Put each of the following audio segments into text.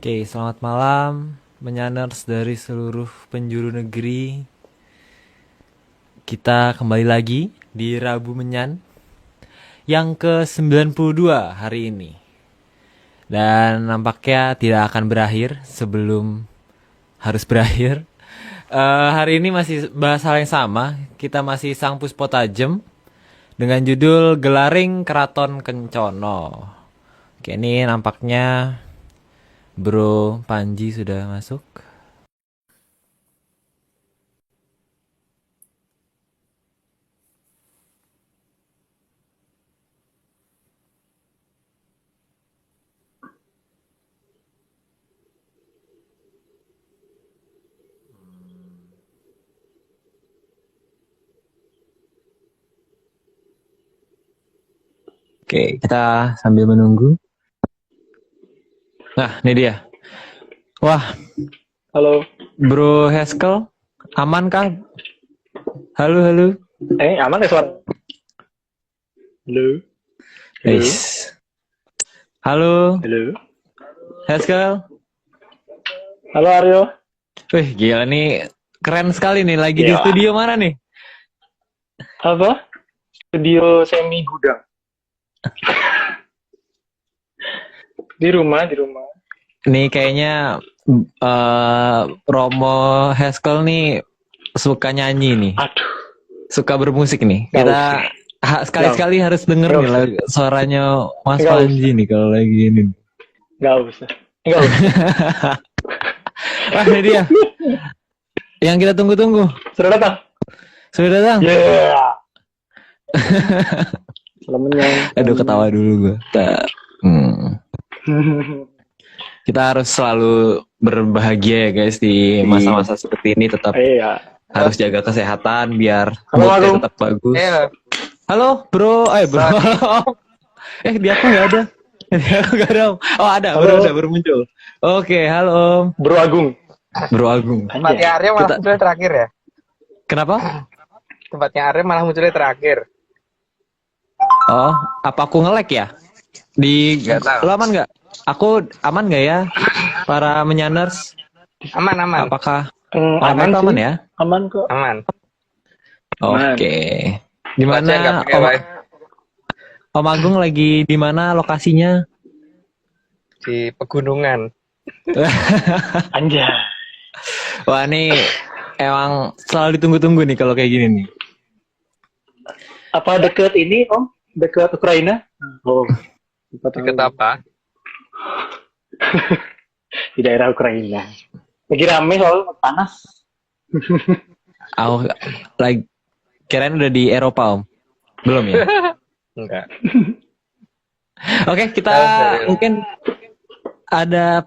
Oke, selamat malam menyaners dari seluruh penjuru negeri. Kita kembali lagi di Rabu Menyan yang ke-92 hari ini. Dan nampaknya tidak akan berakhir sebelum harus berakhir. Hari ini masih bahas hal yang sama. Kita masih sang Puspotajem dengan judul Gelaring Keraton Kencono. Oke, ini nampaknya Bro Panji sudah masuk. Oke, kita sambil menunggu. Nah, ini dia. Wah, Halo. Bro Haskell, aman kah? Halo, halo. Aman ya suara? Halo. Halo. Guys. Halo, Halo. Haskell. Halo Aryo. Wih, gila nih. Keren sekali nih. Lagi di Gila. studio mana nih? Apa? Studio semi gudang. Di rumah. Nih kayaknya Romo Haskell nih suka nyanyi nih. Aduh. Suka bermusik nih. Gak Kita sekali-sekali harus denger Gak nih usah. suaranya Mas Gak Panji nih kalau lagi ini. Gak usah. Wah, ini dia. Yang kita tunggu-tunggu. Sudah datang? Sudah datang. Yeah. Selamat menang. Aduh, ketawa dulu gue. Kita harus selalu berbahagia ya guys di masa-masa seperti ini. Tetap Iya. harus jaga kesehatan biar Halo, moodnya Agung. tetap bagus. Iya. Halo bro, bro. Di aku nggak ada. Di aku nggak ada. Oh ada, Halo. baru muncul. Oke, halo Om. Bro Agung. Bro Agung. Tempatnya Arya malah munculnya terakhir ya? Kenapa? Tempatnya Arya malah munculnya terakhir. Oh, apa aku nge-lag ya? Nggak tahu. Lo aman nggak? Aku aman nggak ya? Para menyaners? Aman. Apakah Aman aman sih. ya? Aman kok. Aman. Oke. Di Baca nggak mana pakai wifi Om Agung lagi di mana lokasinya? di pegunungan. Anjay. Wah, ini emang selalu ditunggu-tunggu nih kalau kayak gini nih. Apa deket ini Om? Deket Ukraina? Oh. Deket apa? Di daerah Ukraina. Lagi rame soal panas. Aku lagi kirain udah di Eropa Om. Belum ya? Enggak. Oke, kita Serius. mungkin ada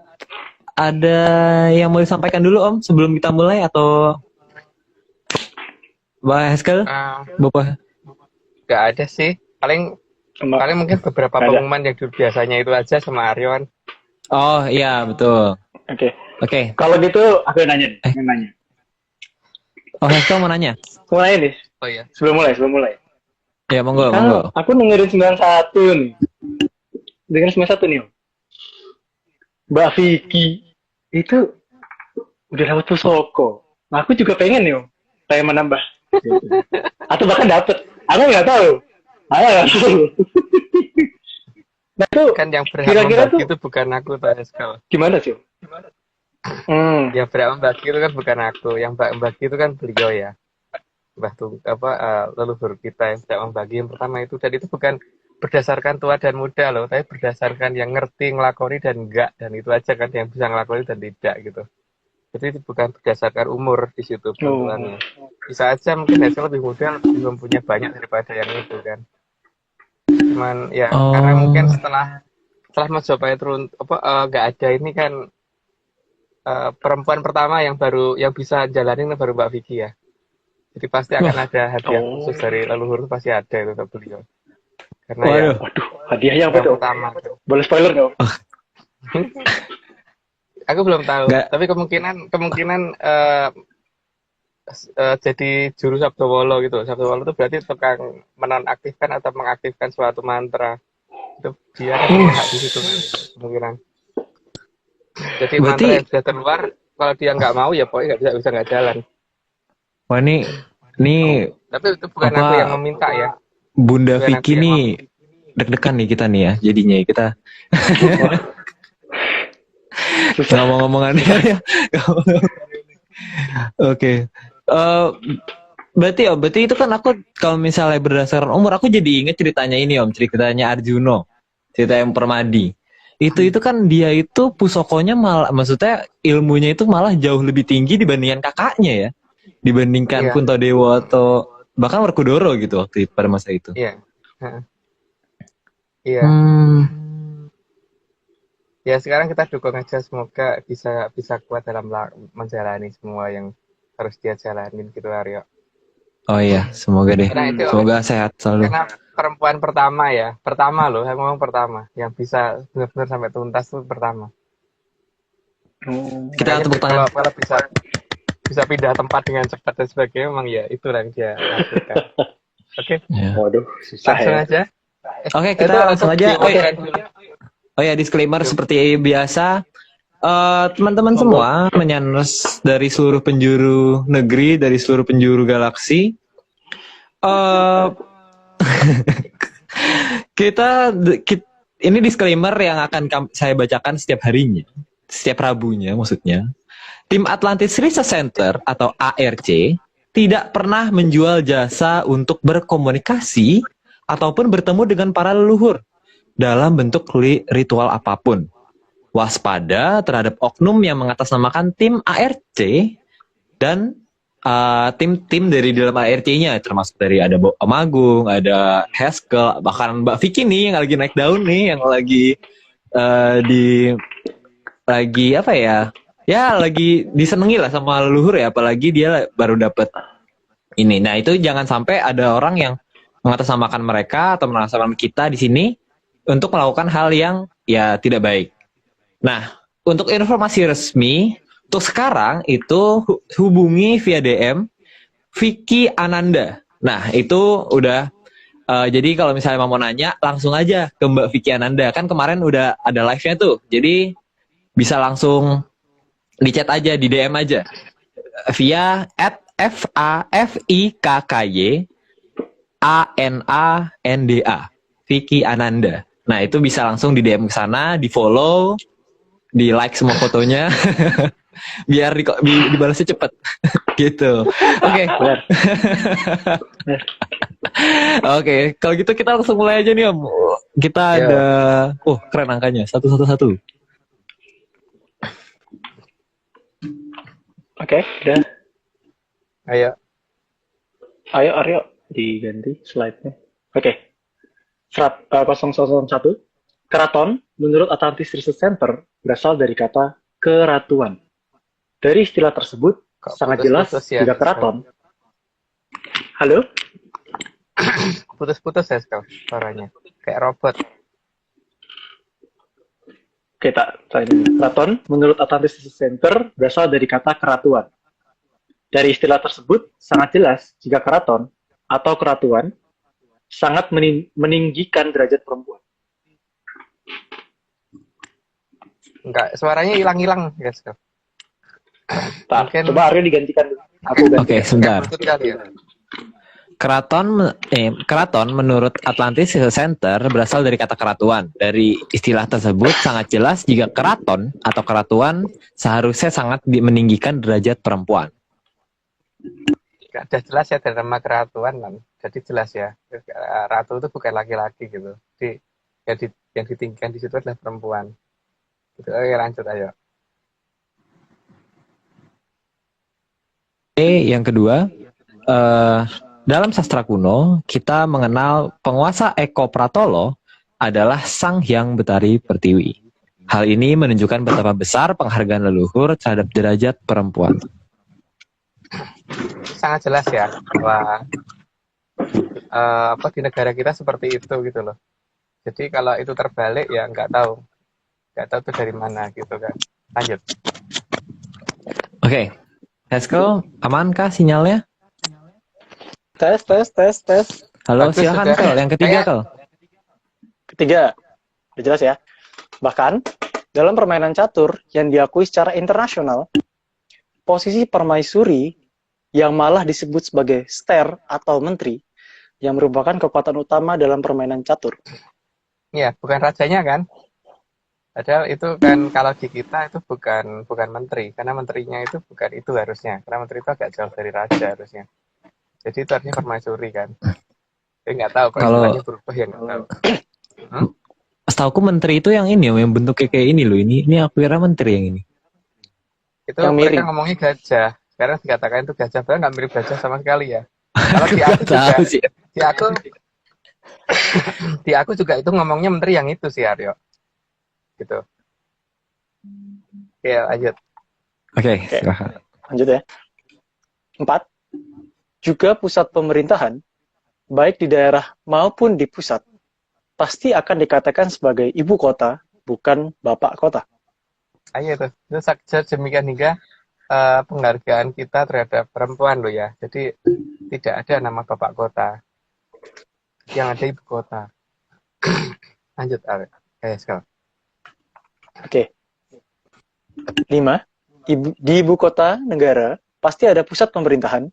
yang mau disampaikan dulu Om sebelum kita mulai atau Mbak Haskell? Bapak? Enggak ada sih. Paling mungkin beberapa Nggak ada. pengumuman yang biasanya itu aja sama Aryon. Oh iya betul. Oke. Kalau gitu aku yang nanya nih. Yang nanya. Oh Haskell mau nanya? Aku nanya nih. Oh iya. Sebelum mulai. Ya monggo. Aku dengerin 91 nih. Dengerin 91 nih Om. Mbak Vicky itu udah lewat Pusoko. Nah, aku juga pengen nih Om. Pengen menambah. Atau bahkan dapet. Aku nggak tahu. Nah itu Kan yang berhak kira-kira membagi tuh itu bukan aku tuh Haskell. gimana sih Om? Yang berhak membagi itu kan bukan aku. Yang membagi itu kan beliau ya. Leluhur kita yang tidak membagi yang pertama itu, dan itu bukan berdasarkan tua dan muda loh, tapi berdasarkan yang ngerti ngelakoni dan enggak, dan itu aja kan yang bisa ngelakoni dan tidak gitu. Jadi itu bukan berdasarkan umur di situ bentukannya. Bisa aja mungkin Hasil lebih muda, lebih mempunyai banyak daripada yang itu kan. Cuman ya karena mungkin setelah Mas Jopaya turun nggak ada ini kan, perempuan pertama yang bisa jalanin baru Mbak Vicky ya. Jadi pasti akan ada hadiah khusus dari leluhur, pasti ada itu untuk beliau. Karena Waduh, hadiahnya apa yang tuh? pertama. Boleh spoiler nggak? Aku belum tahu. Nggak. Tapi kemungkinan jadi juru Sabdowolo gitu. Sabdowolo itu berarti tukang menonaktifkan atau mengaktifkan suatu mantra. Itu dia kan hak di situ kemungkinan. Jadi Berarti, mantra yang sudah keluar, kalau dia nggak mau ya pokoknya nggak bisa nggak jalan. wah ini Tapi itu bukan aku yang apa meminta ya, Bunda bukan aku Vicky yang nih meminta. deg-degan nih kita nih ya, jadinya kita Susah. ngomong-ngomongannya ya. Oke. Eh, berarti itu kan aku kalau misalnya berdasarkan umur aku jadi inget ceritanya ini Om, ceritanya Arjuno, cerita yang Permadi. Itu kan dia itu pusokonya malah, maksudnya ilmunya itu malah jauh lebih tinggi dibandingkan kakaknya ya, dibandingkan Iya, Kuntodewo atau bahkan Werkudara gitu waktu pada masa itu. iya, Heeh. Iya. Hmm, Ya sekarang kita dukung aja, semoga bisa bisa kuat dalam menjalani semua yang harus dia jalanin gitu Aryo. oh iya, semoga deh, Karena itu semoga sehat selalu. karena perempuan pertama ya, pertama loh, saya ngomong pertama, yang bisa benar-benar sampai tuntas tuh pertama. Kita Makanya tepuk tangan. kalau bisa bisa pindah tempat dengan cepat dan sebagainya, memang ya itu yang dia lakukan. Oke, Ya. Waduh, susah langsung ya. aja. Oke, Itu kita langsung untuk aja. diumumkan dulu. Oh ya, disclaimer seperti biasa. Teman-teman semua menyanes dari seluruh penjuru negeri, dari seluruh penjuru galaksi. Eh ini disclaimer yang akan saya bacakan setiap harinya, setiap Rabunya maksudnya. Tim Atlantis Research Center atau ARC tidak pernah menjual jasa untuk berkomunikasi ataupun bertemu dengan para leluhur dalam bentuk ritual apapun. Waspada terhadap oknum yang mengatasnamakan tim ARC dan tim-tim dari dalam ARC-nya, termasuk dari ada Om Agung, ada Haskell, bahkan Mbak Vicky nih yang lagi naik daun nih, yang lagi lagi apa ya? Ya lagi disenengi lah sama leluhur ya, apalagi dia baru dapet ini. Nah itu jangan sampai ada orang yang mengatasnamakan mereka atau mengatasnamakan kita di sini untuk melakukan hal yang ya tidak baik. Nah, untuk informasi resmi, untuk sekarang itu hubungi via DM Vicky Ananda. Nah, itu udah jadi kalau misalnya mau nanya, langsung aja ke Mbak Vicky Ananda. Kan kemarin udah ada live-nya tuh. Jadi bisa langsung di chat aja, di DM aja. Via FAFIKKY Vicky Ananda. Nah, itu bisa langsung di DM ke sana, di follow, di like semua fotonya biar dibalasnya cepet gitu. Oke. Oke, kalau gitu kita langsung mulai aja nih Om. Kita ada keren angkanya 111. Oke, udah. Ayo Aryo diganti slide-nya. Oke. 001. Keraton menurut Atlantis Research Center berasal dari kata keratuan. Dari istilah tersebut sangat jelas jika keraton. Halo? putus-putus ya sekarang suaranya, kayak robot. Oke, keraton menurut Atlantis Research Center berasal dari kata keratuan. Dari istilah tersebut sangat jelas jika keraton atau keratuan sangat meninggikan derajat perempuan. Enggak, suaranya hilang-hilang ya sekarang. Coba Aryo digantikan dulu. Oke, sebentar. Ya. Keraton menurut Atlantis Research Center berasal dari kata keratuan. Dari istilah tersebut sangat jelas jika keraton atau keratuan seharusnya sangat meninggikan derajat perempuan. Udah jelas ya dari nama keratuan kan. Jadi jelas ya, ratu itu bukan laki-laki gitu. Jadi yang ditinggikan di situ adalah perempuan. Gitu. Oke, lanjut ayo. Yang kedua, dalam sastra kuno kita mengenal penguasa Eko Pratolo adalah Sang Hyang Betari Pertiwi. Hal ini menunjukkan betapa besar penghargaan leluhur terhadap derajat perempuan. Sangat jelas ya bahwa di negara kita seperti itu gitu loh. Jadi kalau itu terbalik ya nggak tahu itu dari mana gitu kan. Lanjut. Oke, Haskell, amankah sinyalnya? Tes. Halo, Bagus, silakan sudah. Kel. Yang ketiga Kel. Ketiga, udah jelas ya. Bahkan Dalam permainan catur yang diakui secara internasional, posisi permaisuri yang malah disebut sebagai ster atau menteri yang merupakan kekuatan utama dalam permainan catur. Iya, bukan rajanya kan? Padahal itu kan kalau di kita itu bukan menteri, karena menterinya itu bukan itu harusnya. Karena menteri itu agak jauh dari raja harusnya. Jadi itu artinya permaisuri kan. Tapi nggak tahu kok Kalau istilahnya berubah ya nggak tahu. Hmm? setahuku menteri itu yang ini, yang bentuknya kayak ini loh. Ini aku kira menteri yang ini. Itu Yang mereka miring. ngomongnya gajah. Sekarang dikatakan itu gajah, padahal nggak mirip gajah sama sekali ya. Kalau Aku di nggak aku juga, tahu sih. di aku, di aku juga itu ngomongnya menteri yang itu sih Aryo. Gitu. Oke, lanjut. Oke, Oke, silahkan. lanjut ya. 4. Juga pusat pemerintahan, baik di daerah maupun di pusat, pasti akan dikatakan sebagai ibu kota, bukan bapak kota. Ayo tuh. Itu demikian hingga penghargaan kita terhadap perempuan loh ya. Jadi tidak ada nama bapak kota. Yang ada ibu kota. Lanjut, Aryo. Sekarang. Oke. 5. Di ibu kota negara pasti ada pusat pemerintahan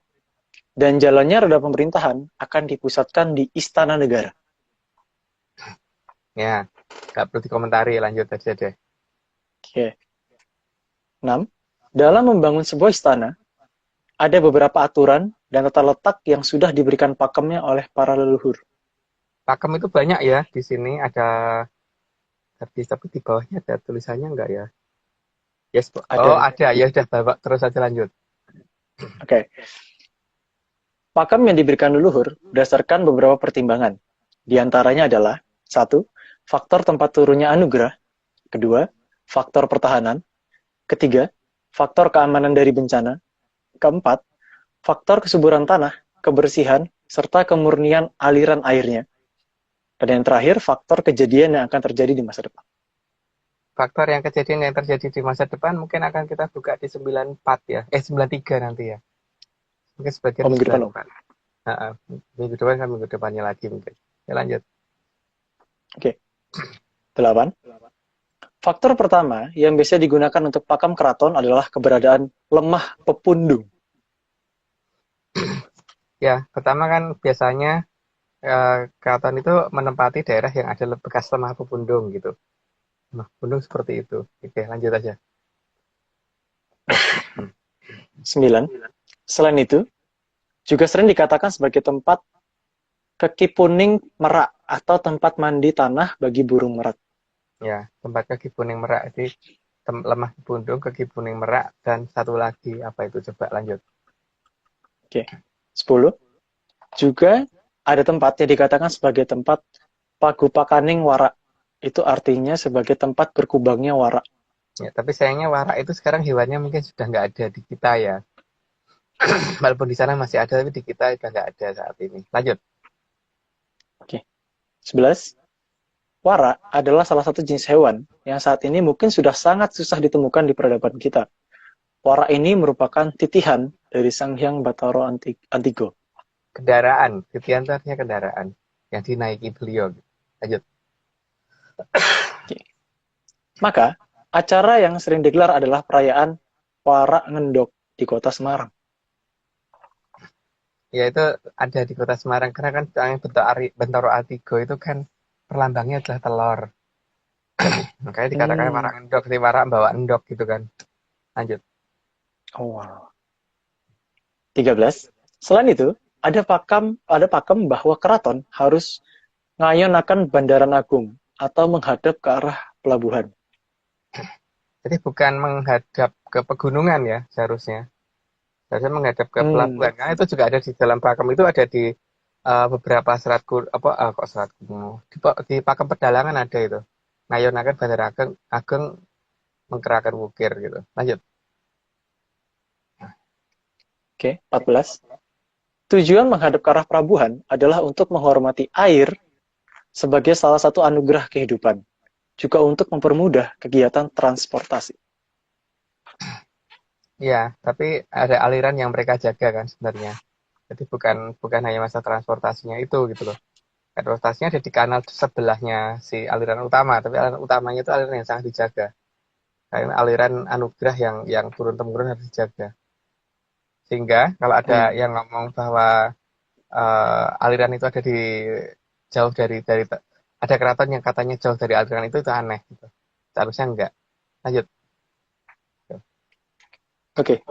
dan jalannya roda pemerintahan akan dipusatkan di istana negara. Ya, nggak perlu dikomentari. Lanjut aja deh. Oke. 6. Dalam membangun sebuah istana, ada beberapa aturan dan tata letak yang sudah diberikan pakemnya oleh para leluhur. Pakem itu banyak ya. Di sini ada tapi di bawahnya ada tulisannya nggak ya? Yes, oh Ada. ada. Ya udah, bawa terus aja lanjut. Oke. Pakem yang diberikan leluhur berdasarkan beberapa pertimbangan. Di antaranya adalah 1. Faktor tempat turunnya anugerah. 2. Faktor pertahanan. 3. Faktor keamanan dari bencana. 4. Faktor kesuburan tanah, kebersihan, serta kemurnian aliran airnya. Dan yang terakhir, faktor kejadian yang akan terjadi di masa depan. Faktor yang kejadian yang terjadi di masa depan mungkin akan kita buka di 94 ya. 93 nanti ya. Mungkin sebagian Minggu depan. 94. Minggu depan kan minggu depannya lagi mungkin. Ya lanjut. Oke. 8. Faktor pertama yang biasa digunakan untuk pakem keraton adalah keberadaan lemah pepundung. Ya, pertama kan biasanya keraton itu menempati daerah yang ada bekas lemah pepundung gitu. Lemah pepundung seperti itu. Oke, lanjut aja. 9. Selain itu, juga sering dikatakan sebagai tempat kekipuning merak atau tempat mandi tanah bagi burung merak. Ya, tempat kaki kuning merak itu lemah pundung, kaki kuning merak, dan satu lagi apa itu, coba lanjut. Oke. 10. Juga ada tempat yang dikatakan sebagai tempat pagupakaning warak. Itu artinya sebagai tempat berkubangnya warak. Ya, tapi sayangnya warak itu sekarang hewannya mungkin sudah nggak ada di kita ya. Walaupun di sana masih ada, tapi di kita sudah nggak ada saat ini. Lanjut. Oke. 11. Warak adalah salah satu jenis hewan yang saat ini mungkin sudah sangat susah ditemukan di peradaban kita. Warak ini merupakan titihan dari Sang Hyang Bathara Antigo. Kendaraan, titian itu artinya kendaraan yang dinaiki beliau. Lanjut. Maka, acara yang sering digelar adalah perayaan Warak Ngendok di kota Semarang. Ya itu ada di kota Semarang, karena kan Bentoro Antigo itu kan perlambangnya adalah telur. Makanya dikatakan warak endok, si warak bawa endok gitu kan. Lanjut. Oh, wow. 13. Selain itu, ada pakem bahwa keraton harus ngayonakan Bandaran Agung atau menghadap ke arah pelabuhan. Jadi bukan menghadap ke pegunungan ya seharusnya. Seharusnya menghadap ke pelabuhan. Karena itu juga ada di dalam pakem, itu ada di beberapa serat di pakem pedalangan ada itu. Ngayonakan Bandar Ageng mengkerahkan wukir gitu. Lanjut. Oke, 14. Tujuan menghadap ke arah pelabuhan adalah untuk menghormati air sebagai salah satu anugerah kehidupan, juga untuk mempermudah kegiatan transportasi. Iya, tapi ada aliran yang mereka jaga kan sebenarnya. Jadi bukan hanya masa transportasinya itu gitu loh. Transportasinya ada di kanal sebelahnya si aliran utama, tapi aliran utamanya itu aliran yang sangat dijaga. Karena aliran anugerah yang turun temurun harus dijaga. Sehingga kalau ada yang ngomong bahwa aliran itu ada di jauh dari ada keraton yang katanya jauh dari aliran itu aneh gitu. Seharusnya enggak. Lanjut. Oke.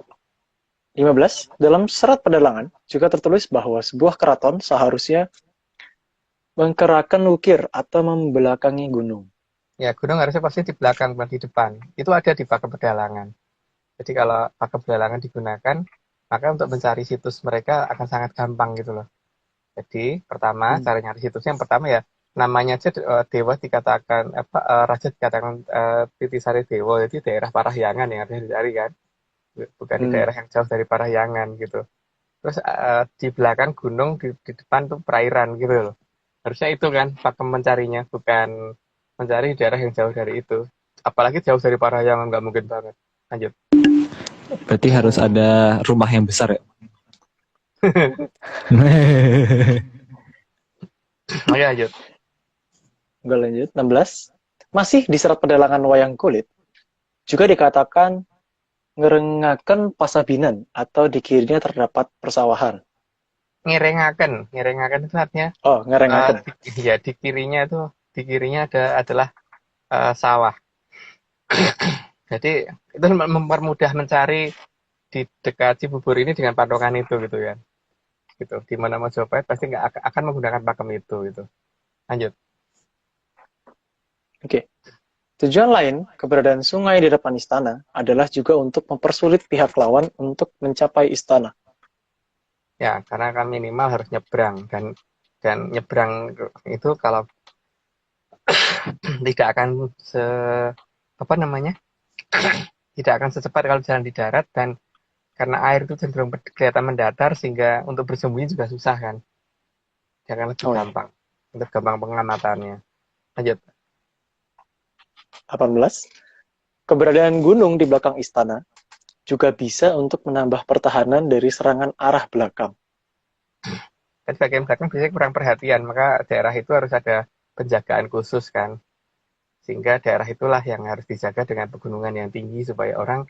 15. Dalam Serat Pedalangan juga tertulis bahwa sebuah keraton seharusnya menggerakkan ukir atau membelakangi gunung. Ya, gunung harusnya pasti di belakang, bukan di depan. Itu ada di pakem pedalangan. Jadi kalau pakem pedalangan digunakan, maka untuk mencari situs mereka akan sangat gampang gitu loh. Jadi pertama cara nyari situsnya yang pertama ya namanya aja dewa dikatakan raja dikatakan Titisari Dewa, jadi daerah Parahyangan yang harus dicari kan, bukan di daerah yang jauh dari Parahyangan gitu. Terus di belakang gunung, di depan tuh perairan gitu loh. Harusnya itu kan pakem mencarinya, bukan mencari daerah yang jauh dari itu. Apalagi jauh dari Parahyangan, nggak mungkin banget. Lanjut. Berarti harus ada rumah yang besar ya? Oke, lanjut. Enggak, lanjut. 16. Masih di Serat Pedalangan Wayang Kulit juga dikatakan ngerengaken pasabinan atau di kirinya terdapat persawahan. Ngirengaken itu artinya Ngerengaken. ya di kirinya adalah sawah. Jadi itu mempermudah mencari di dekat Cibubur ini dengan patokan itu gitu kan. Gitu. Di mana Mojopahit pasti nggak akan menggunakan pakem itu gitu. Lanjut. Oke. Tujuan lain keberadaan sungai di depan istana adalah juga untuk mempersulit pihak lawan untuk mencapai istana. Ya, karena kan minimal harus nyebrang dan nyebrang itu kalau tidak akan tidak akan secepat kalau jalan di darat, dan karena air itu cenderung kelihatan mendatar sehingga untuk bersembunyi juga susah kan. Dia akan lebih gampang. Lebih gampang pengamatannya. Lanjut. 18. Keberadaan gunung di belakang istana juga bisa untuk menambah pertahanan dari serangan arah belakang. Kan bagian belakang biasanya kurang perhatian, maka daerah itu harus ada penjagaan khusus kan. Sehingga daerah itulah yang harus dijaga dengan pegunungan yang tinggi supaya orang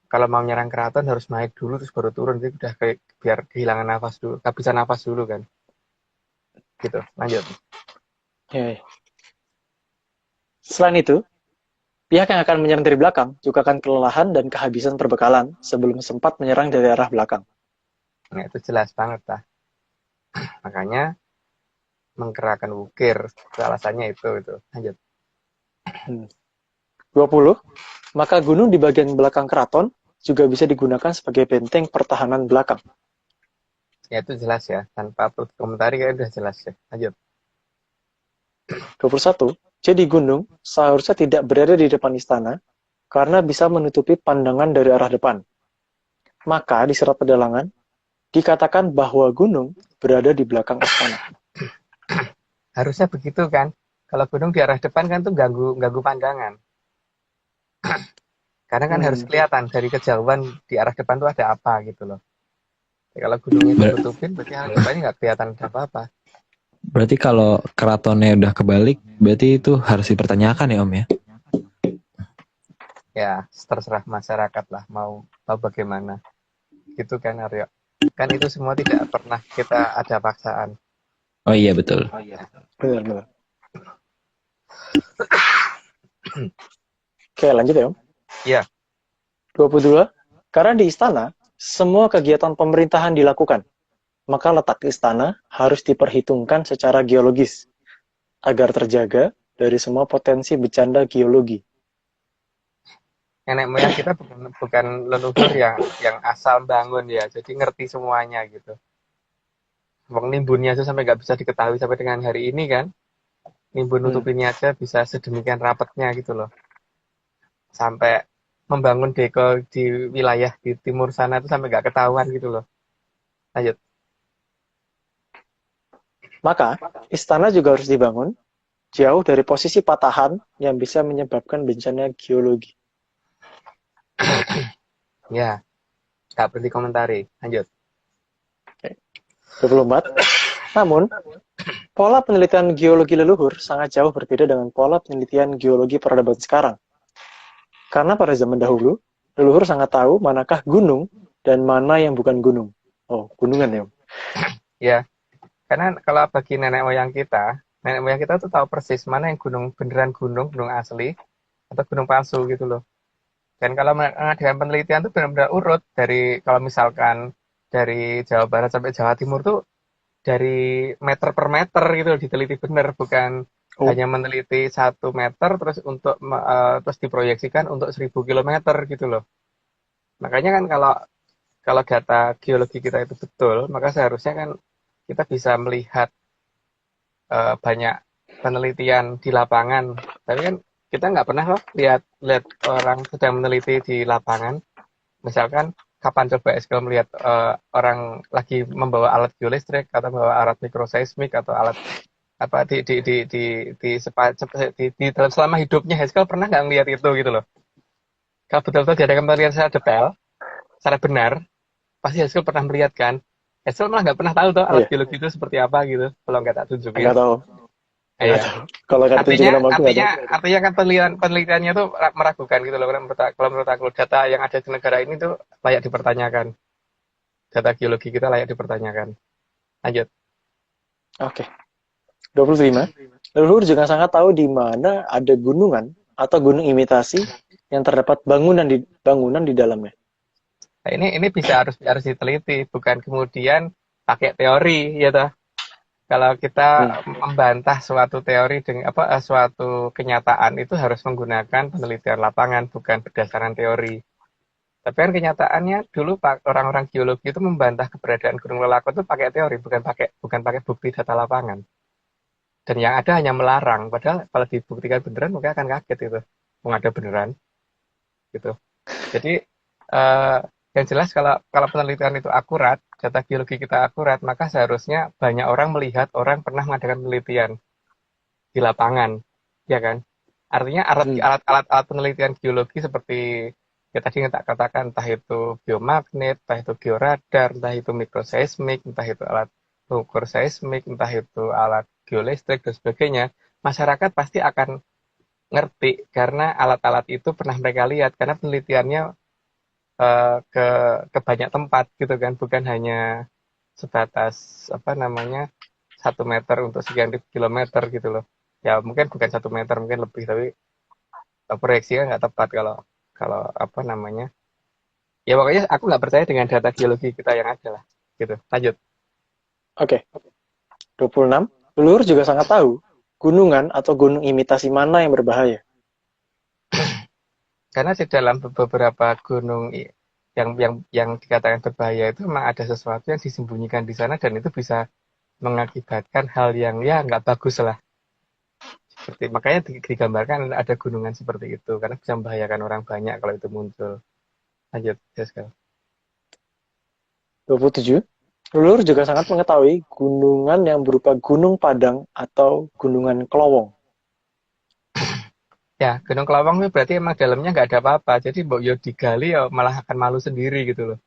kalau mau nyerang keraton harus naik dulu terus baru turun. Jadi udah kayak biar kehilangan nafas dulu, kehabisan nafas dulu kan. Gitu. Lanjut. Ya. Selain itu, pihak yang akan menyerang dari belakang juga akan kelelahan dan kehabisan perbekalan sebelum sempat menyerang dari arah belakang. Nah, itu jelas banget lah. Makanya menggerakkan ukir, itu alasannya itu. Lanjut. 20. Maka gunung di bagian belakang keraton juga bisa digunakan sebagai benteng pertahanan belakang. Ya itu jelas ya, tanpa perlu komentari kayaknya udah jelas ya. Lanjut. 21. Jadi gunung seharusnya tidak berada di depan istana karena bisa menutupi pandangan dari arah depan. Maka di Serat Pedalangan dikatakan bahwa gunung berada di belakang istana. Harusnya begitu kan. Kalau gunung di arah depan kan tuh ganggu pandangan. Karena kan harus kelihatan dari kejauhan di arah depan tuh ada apa gitu loh. Ya, kalau gunungnya ditutupin berarti arah depannya nggak kelihatan ada apa-apa. Berarti kalau keratonnya udah kebalik, berarti itu harus dipertanyakan ya Om ya? Ya, terserah masyarakat lah mau bagaimana. Gitu kan Aryo. Kan itu semua tidak pernah kita ada paksaan. Oh iya betul. Benar. Oke, lanjut ya Om. Iya. 22. Karena di istana, semua kegiatan pemerintahan dilakukan. Maka letak istana harus diperhitungkan secara geologis agar terjaga dari semua potensi bencana geologi. Nenek moyang kita bukan leluhur yang asal bangun ya, jadi ngerti semuanya gitu. Wong nimbunnya aja sampai nggak bisa diketahui sampai dengan hari ini kan. Nimbun nutupinnya aja bisa sedemikian rapatnya gitu loh. Sampai membangun deko di wilayah di timur sana itu sampai nggak ketahuan gitu loh. Lanjut. Maka, istana juga harus dibangun jauh dari posisi patahan yang bisa menyebabkan bencana geologi. Ya, nggak perlu dikomentari. Lanjut. 24. Namun, pola penelitian geologi leluhur sangat jauh berbeda dengan pola penelitian geologi peradaban sekarang. Karena pada zaman dahulu, leluhur sangat tahu manakah gunung dan mana yang bukan gunung. Oh, gunungan ya. Ya, karena kalau bagi nenek moyang kita tuh tahu persis mana yang gunung beneran gunung, gunung asli, atau gunung palsu gitu loh. Dan kalau mengadakan penelitian tuh benar-benar urut dari kalau misalkan dari Jawa Barat sampai Jawa Timur tuh dari meter per meter gitu loh, diteliti bener, bukan Oh, hanya meneliti 1 meter terus terus diproyeksikan untuk 1.000 kilometer gitu loh. Makanya kan kalau kalau data geologi kita itu betul, maka seharusnya kan kita bisa melihat banyak penelitian di lapangan. Tapi kan kita nggak pernah loh lihat lihat orang sedang meneliti di lapangan. Misalkan kapan coba Eskel melihat orang lagi membawa alat geolistrik atau membawa alat mikroseismik atau alat apa di dalam selama hidupnya Eskel pernah nggak ngelihat itu gitu loh. Kalau betul-betul diadakan penelitian secara detail, secara benar, pasti Eskel pernah melihat kan. Eskel malah nggak pernah tahu tuh alat iya. geologi itu seperti apa gitu, kalau nggak tak tunjukin. Enggak tahu. Enggak Iya. tahu. Kalau nggak Artinya, ditunjukin sama aku, enggak artinya, tahu. artinya kan penelitiannya tuh meragukan gitu loh. Kalau menurut aku data yang ada di negara ini tuh layak dipertanyakan. Data geologi kita layak dipertanyakan. Lanjut. Oke. 25. Leluhur juga sangat tahu di mana ada gunungan atau gunung imitasi yang terdapat bangunan di dalamnya. Nah, ini bisa harus diteliti, bukan kemudian pakai teori ya toh. Kalau kita Hmm. membantah suatu teori dengan suatu kenyataan itu harus menggunakan penelitian lapangan, bukan berdasarkan teori. Tapi kan kenyataannya dulu orang-orang geologi itu membantah keberadaan Gunung Lelako itu pakai teori, bukan pakai bukti data lapangan. Dan yang ada hanya melarang, padahal kalau dibuktikan beneran mungkin akan kaget itu, mau ada beneran gitu. Jadi eh, yang jelas kalau kalau penelitian itu akurat, data geologi kita akurat, maka seharusnya banyak orang melihat orang pernah mengadakan penelitian di lapangan, ya kan? Artinya Hmm. alat penelitian geologi seperti ya tadi yang tak katakan, entah itu biomagnet, entah itu georadar, entah itu mikroseismik, entah itu alat pengukur seismik, entah itu alat geolistrik dan sebagainya, masyarakat pasti akan ngerti karena alat-alat itu pernah mereka lihat karena penelitiannya ke banyak tempat gitu kan, bukan hanya sebatas apa namanya 1 meter untuk sekian ribu kilometer gitu loh. Ya mungkin bukan 1 meter, mungkin lebih, tapi proyeksinya nggak tepat kalau kalau apa namanya. Ya pokoknya aku nggak percaya dengan data geologi kita yang ada lah. Gitu. Lanjut. Oke. 26. Leluhur juga sangat tahu gunungan atau gunung imitasi mana yang berbahaya. Karena di dalam beberapa gunung yang dikatakan berbahaya itu memang ada sesuatu yang disembunyikan di sana dan itu bisa mengakibatkan hal yang ya nggak bagus lah. Seperti makanya digambarkan ada gunungan seperti itu karena bisa membahayakan orang banyak kalau itu muncul. Lanjut, Jessica. 27. Leluhur juga sangat mengetahui gunungan yang berupa gunung padang atau gunungan kelowong. Ya, Gunung Kelawang itu berarti emang dalamnya nggak ada apa-apa. Jadi mbok yo digali ya malah akan malu sendiri gitu loh.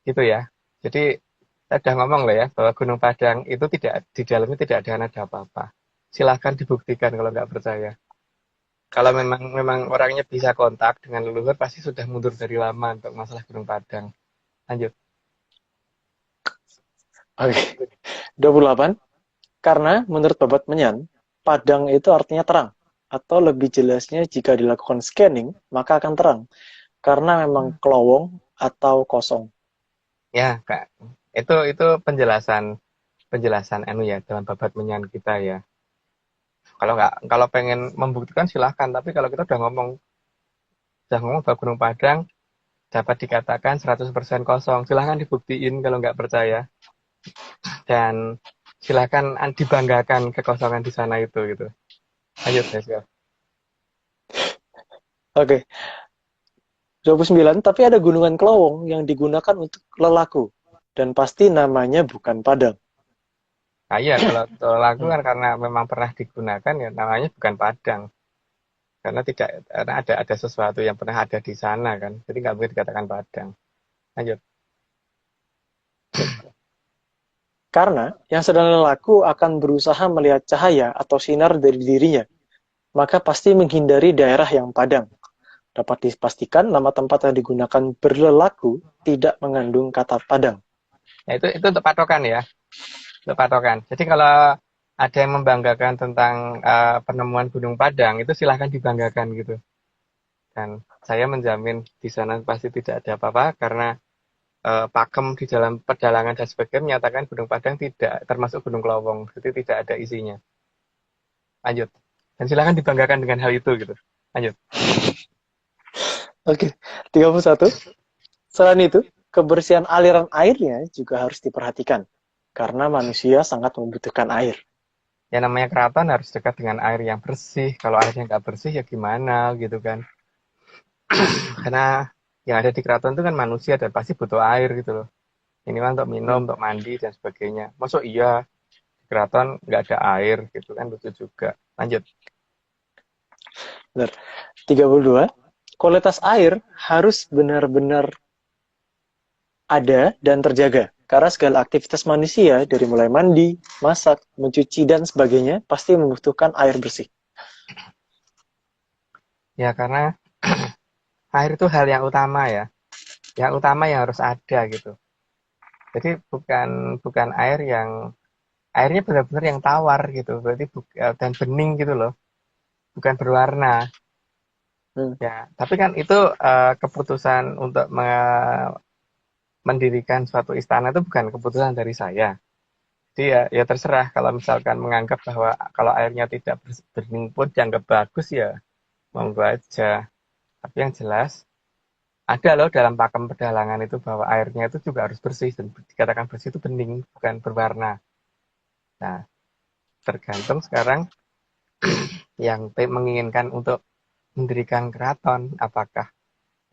Gitu ya. Jadi saya udah ngomong loh ya bahwa Gunung Padang itu tidak di dalamnya tidak ada apa-apa. Silahkan dibuktikan kalau nggak percaya. Kalau memang memang orangnya bisa kontak dengan leluhur pasti sudah mundur dari lama untuk masalah Gunung Padang. Lanjut. Oke. 28. Karena menurut Babat Menyan, padang itu artinya terang. Atau lebih jelasnya jika dilakukan scanning, maka akan terang. Karena memang kelowong atau kosong. Ya, Kak. Itu penjelasan penjelasan anu ya dalam babat menyan kita ya. Kalau pengen membuktikan silahkan, tapi kalau kita udah ngomong bahwa Gunung Padang dapat dikatakan 100% kosong, silahkan dibuktiin kalau nggak percaya dan silahkan dibanggakan kekosongan di sana itu gitu. Lanjut, Jessica. Oke. 29. Tapi ada gunungan kelowong yang digunakan untuk lelaku. Dan pasti namanya bukan padang. Nah, iya, kalau tol lagu Hmm. kan karena memang pernah digunakan ya namanya bukan Padang karena tidak karena ada sesuatu yang pernah ada di sana kan, jadi nggak boleh dikatakan Padang. Lanjut. Karena yang sedang lelaku akan berusaha melihat cahaya atau sinar dari dirinya, maka pasti menghindari daerah yang padang. Dapat dipastikan nama tempat yang digunakan berlaku tidak mengandung kata Padang. Nah, itu untuk patokan ya. Untuk patokan. Jadi kalau ada yang membanggakan tentang penemuan Gunung Padang, itu silahkan dibanggakan gitu. Dan saya menjamin di sana pasti tidak ada apa-apa karena pakem di dalam pedalangan dan sebagainya menyatakan Gunung Padang tidak termasuk Gunung Kelowong, jadi tidak ada isinya. Lanjut. Dan silahkan dibanggakan dengan hal itu gitu. Lanjut. Oke, 31. Selain itu, kebersihan aliran airnya juga harus diperhatikan, karena manusia sangat membutuhkan air. Ya namanya keraton harus dekat dengan air yang bersih. Kalau airnya nggak bersih ya gimana gitu kan. Karena yang ada di keraton itu kan manusia dan pasti butuh air gitu loh. Ini kan untuk minum, untuk mandi dan sebagainya. Masuk iya di keraton nggak ada air gitu kan, lucu juga. Lanjut. Benar. 32. Kualitas air harus benar-benar ada dan terjaga. Karena segala aktivitas manusia, dari mulai mandi, masak, mencuci, dan sebagainya, pasti membutuhkan air bersih. Ya karena air itu hal yang utama ya. Yang utama yang harus ada gitu. Jadi bukan air yang airnya benar-benar yang tawar gitu. Berarti dan bening gitu loh. Bukan berwarna. Hmm. Ya, tapi kan itu keputusan untuk mendirikan suatu istana itu bukan keputusan dari saya. Jadi ya terserah kalau misalkan menganggap bahwa kalau airnya tidak bening pun dianggap bagus ya monggo aja. Tapi yang jelas ada loh dalam pakem pedalangan itu bahwa airnya itu juga harus bersih dan dikatakan bersih itu bening bukan berwarna. Nah, tergantung sekarang yang menginginkan untuk mendirikan keraton apakah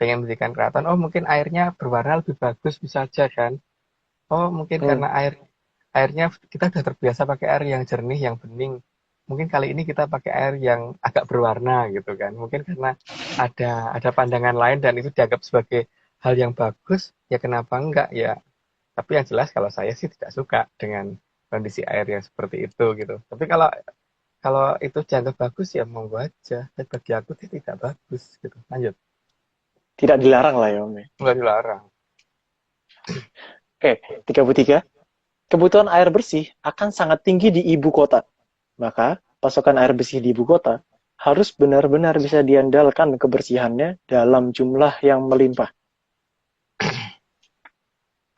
pengen mendirikan keraton, oh mungkin airnya berwarna lebih bagus bisa aja kan. Oh mungkin Hmm. karena airnya kita sudah terbiasa pakai air yang jernih, yang bening. Mungkin kali ini kita pakai air yang agak berwarna gitu kan. Mungkin karena ada pandangan lain dan itu dianggap sebagai hal yang bagus, ya kenapa enggak ya. Tapi yang jelas kalau saya sih tidak suka dengan kondisi air yang seperti itu gitu. Tapi kalau kalau itu dianggap bagus ya monggo aja. Tapi bagi aku sih tidak bagus gitu. Lanjut. Tidak dilarang lah ya, Om. Enggak dilarang. Oke, 33. Kebutuhan air bersih akan sangat tinggi di ibu kota. Maka, pasokan air bersih di ibu kota harus benar-benar bisa diandalkan kebersihannya dalam jumlah yang melimpah.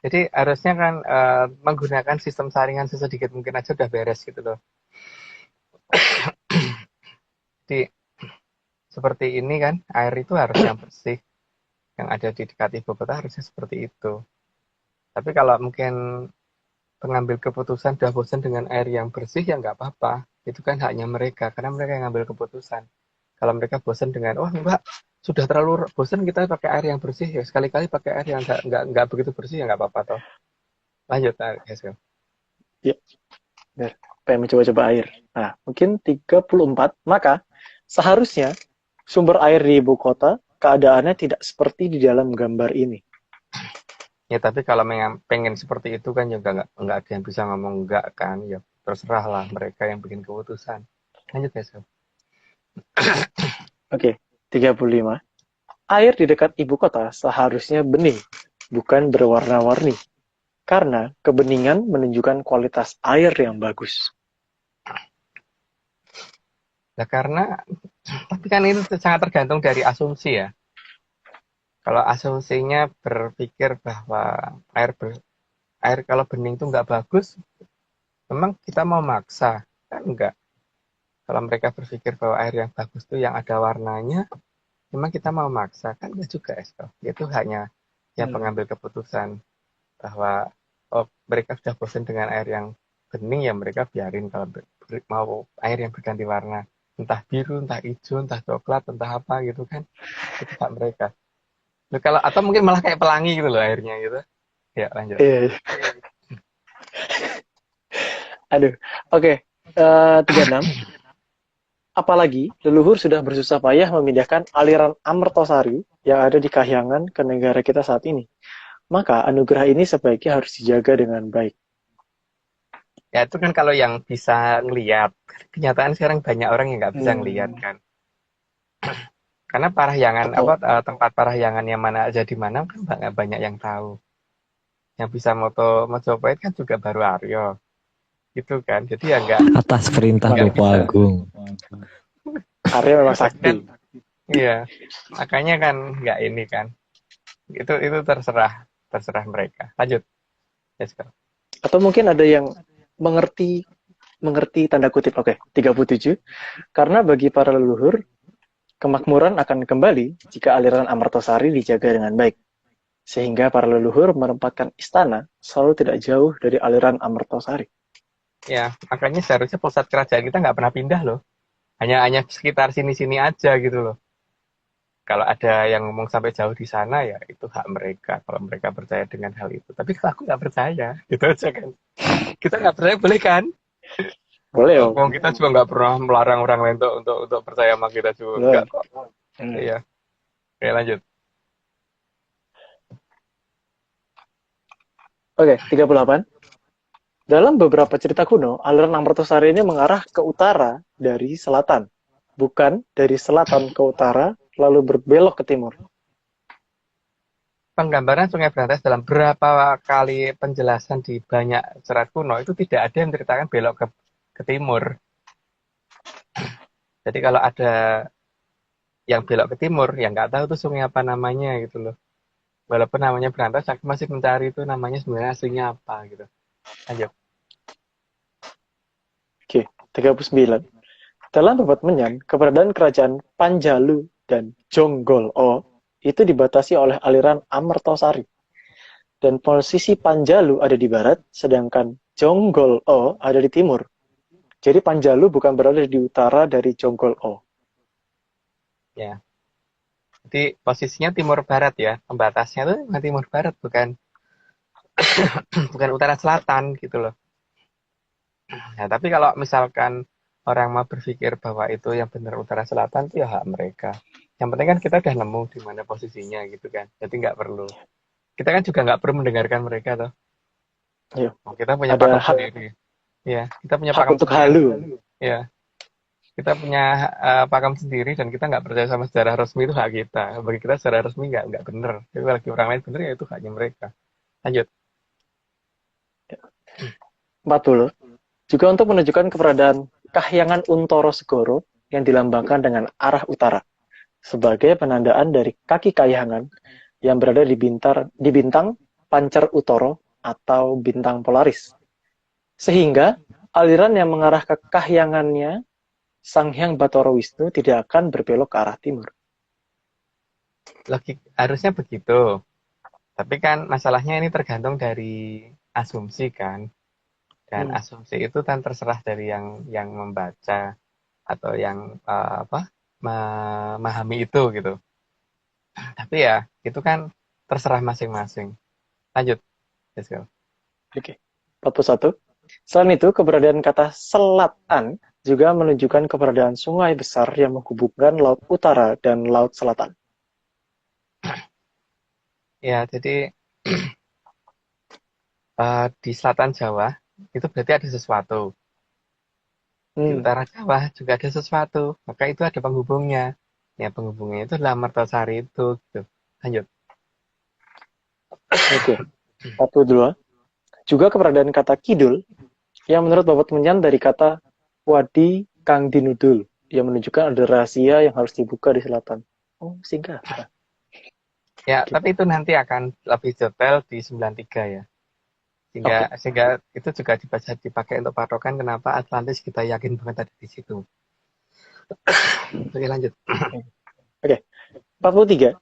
Jadi harusnya kan menggunakan sistem saringan sesedikit mungkin aja udah beres gitu loh. Jadi seperti ini kan air itu harus yang bersih, yang ada di dekat ibu kota harusnya seperti itu. Tapi kalau mungkin pengambil keputusan udah bosan dengan air yang bersih ya nggak apa-apa. Itu kan haknya mereka karena mereka yang ngambil keputusan. Kalau mereka bosan dengan oh enggak sudah terlalu bosan kita pakai air yang bersih ya sekali-kali pakai air yang nggak begitu bersih ya nggak apa-apa toh. Lanjut Hazel. Ya, benar. Pengen mencoba-coba air. Nah, mungkin 34. Maka, seharusnya sumber air di ibu kota keadaannya tidak seperti di dalam gambar ini. Ya tapi kalau pengen seperti itu kan juga nggak ada yang bisa ngomong enggak kan ya terserah lah mereka yang bikin keputusan. Lanjut Hazel. Oke, 35. Air di dekat ibu kota seharusnya bening, bukan berwarna-warni. Karena kebeningan menunjukkan kualitas air yang bagus. Nah karena tapi kan itu sangat tergantung dari asumsi ya. Kalau asumsinya berpikir bahwa air kalau bening itu nggak bagus, memang kita mau maksa kan enggak. Kalau mereka berpikir bahwa air yang bagus itu yang ada warnanya, memang kita mau maksa kan enggak juga Esko. Itu hanya yang pengambil keputusan bahwa oh, mereka sudah bosan dengan air yang bening ya mereka biarin kalau mau air yang berganti warna entah biru, entah hijau, entah coklat, entah apa gitu kan itu hak mereka. Loh, kalau atau mungkin malah kayak pelangi gitu loh airnya gitu. Ya lanjut. Aduh, oke. 36. Apalagi leluhur sudah bersusah payah memindahkan aliran Amertosari yang ada di Kahyangan ke negara kita saat ini. Maka anugerah ini sebaiknya harus dijaga dengan baik. Ya itu kan kalau yang bisa ngelihat. Kenyataan sekarang banyak orang yang nggak bisa ngelihat kan. Karena Parahyangan Atau tempat Parahyangan yang mana aja di mana kan nggak banyak yang tahu. Yang bisa moto Mojopahit kan juga baru Aryo, gitu kan. Jadi ya Atas perintah nggak Bopo bisa. Agung. Arya memang Tapi kan, sakti. iya, makanya kan nggak ini kan. Itu terserah mereka. Lanjut, Jessica. Atau mungkin ada yang mengerti mengerti tanda kutip. Oke, 37. Karena bagi para leluhur, kemakmuran akan kembali jika aliran Amartosari dijaga dengan baik. Sehingga para leluhur menempatkan istana selalu tidak jauh dari aliran Amartosari. Ya, makanya seharusnya pusat kerajaan kita nggak pernah pindah loh. Hanya sekitar sini-sini aja gitu loh. Kalau ada yang ngomong sampai jauh di sana ya itu hak mereka. Kalau mereka percaya dengan hal itu. Tapi kalau aku nggak percaya, gitu aja kan. Kita nggak percaya boleh kan? Boleh om. Kita juga nggak pernah melarang orang lain untuk percaya sama kita juga Boleh. enggak kok. Hmm. Iya. Oke, lanjut. Oke, 38. Dalam beberapa cerita kuno, aliran Amartosari ini mengarah ke utara dari selatan, bukan dari selatan ke utara lalu berbelok ke timur. Penggambaran Sungai Berantas dalam berapa kali penjelasan di banyak serat kuno itu tidak ada yang menceritakan belok ke timur. Jadi kalau ada yang belok ke timur, ya nggak tahu tuh sungai apa namanya gitu loh. Walaupun namanya Berantas, aku masih mencari itu namanya sebenarnya aslinya apa gitu. Lanjut. Oke, 39. Dalam Babat Menyan, keberadaan kerajaan Panjalu dan Jonggol-o itu dibatasi oleh aliran Amartosari. Dan posisi Panjalu ada di barat, sedangkan Jonggol-o ada di timur. Jadi Panjalu bukan berada di utara dari Jonggol-o. Ya. Jadi posisinya timur barat ya. Pembatasnya tuh timur barat bukan utara selatan gitu loh. Nah, tapi kalau misalkan orang mau berpikir bahwa itu yang benar utara selatan itu ya hak mereka. Yang penting kan kita udah nemu di mana posisinya gitu kan. Jadi nggak perlu. Kita kan juga nggak perlu mendengarkan mereka toh. Ya, Oh, kita punya ada pakem hak, sendiri. Ya, kita punya hak pakem untuk sendiri. halu. Ya, kita punya pakem sendiri dan kita nggak percaya sama sejarah resmi itu hak kita. Bagi kita sejarah resmi nggak benar. Tapi bagi orang lain benar ya itu haknya mereka. Lanjut. 40. Juga untuk menunjukkan keberadaan Kahyangan Untoro Segoro yang dilambangkan dengan arah utara sebagai penandaan dari kaki kahyangan yang berada di bintang Pancar Utoro atau bintang Polaris. Sehingga aliran yang mengarah ke kahyangannya Sang Hyang Bathara Wisnu tidak akan berbelok ke arah timur. Harusnya begitu. Tapi kan masalahnya ini tergantung dari asumsi kan. Dan asumsi itu kan terserah dari yang membaca atau yang memahami itu gitu. Tapi ya itu kan terserah masing-masing. Lanjut, let's go. Oke. 41. Selain itu, keberadaan kata selatan juga menunjukkan keberadaan sungai besar yang menghubungkan Laut Utara dan Laut Selatan. Ya, jadi di selatan Jawa itu berarti ada sesuatu. Di utara Jawa juga ada sesuatu. Maka itu ada penghubungnya. Ya, penghubungnya itu adalah Mertasari itu. Gitu. Lanjut. Oke. 42. Juga keberadaan kata kidul yang menurut Babat Menyan dari kata wadi kang dinudul yang menunjukkan ada rahasia yang harus dibuka di selatan. Oh, singkat. Ya, tapi itu nanti akan lebih detail di 93 ya. Sehingga itu juga dipakai untuk patokan kenapa Atlantis kita yakin banget ada di situ. Oke, lanjut. Oke. 43.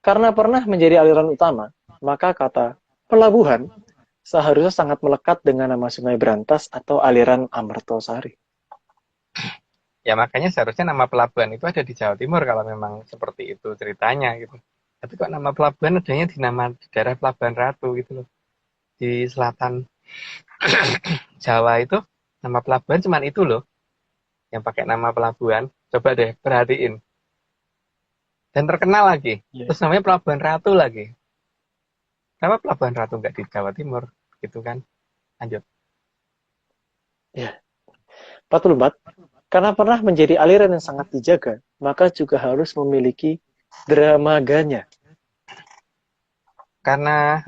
Karena pernah menjadi aliran utama, maka kata pelabuhan seharusnya sangat melekat dengan nama Sungai Berantas atau aliran Amartosari. Ya makanya seharusnya nama pelabuhan itu ada di Jawa Timur kalau memang seperti itu ceritanya gitu. Tapi kok nama pelabuhan adanya di daerah Pelabuhan Ratu gitu loh. Di selatan Jawa itu nama pelabuhan cuman itu loh. Yang pakai nama pelabuhan. Coba deh perhatiin. Dan terkenal lagi. Terus namanya Pelabuhan Ratu lagi. Kenapa Pelabuhan Ratu nggak di Jawa Timur? Gitu kan. Lanjut. Ya. 44. Karena pernah menjadi aliran yang sangat dijaga, maka juga harus memiliki dramaganya. Karena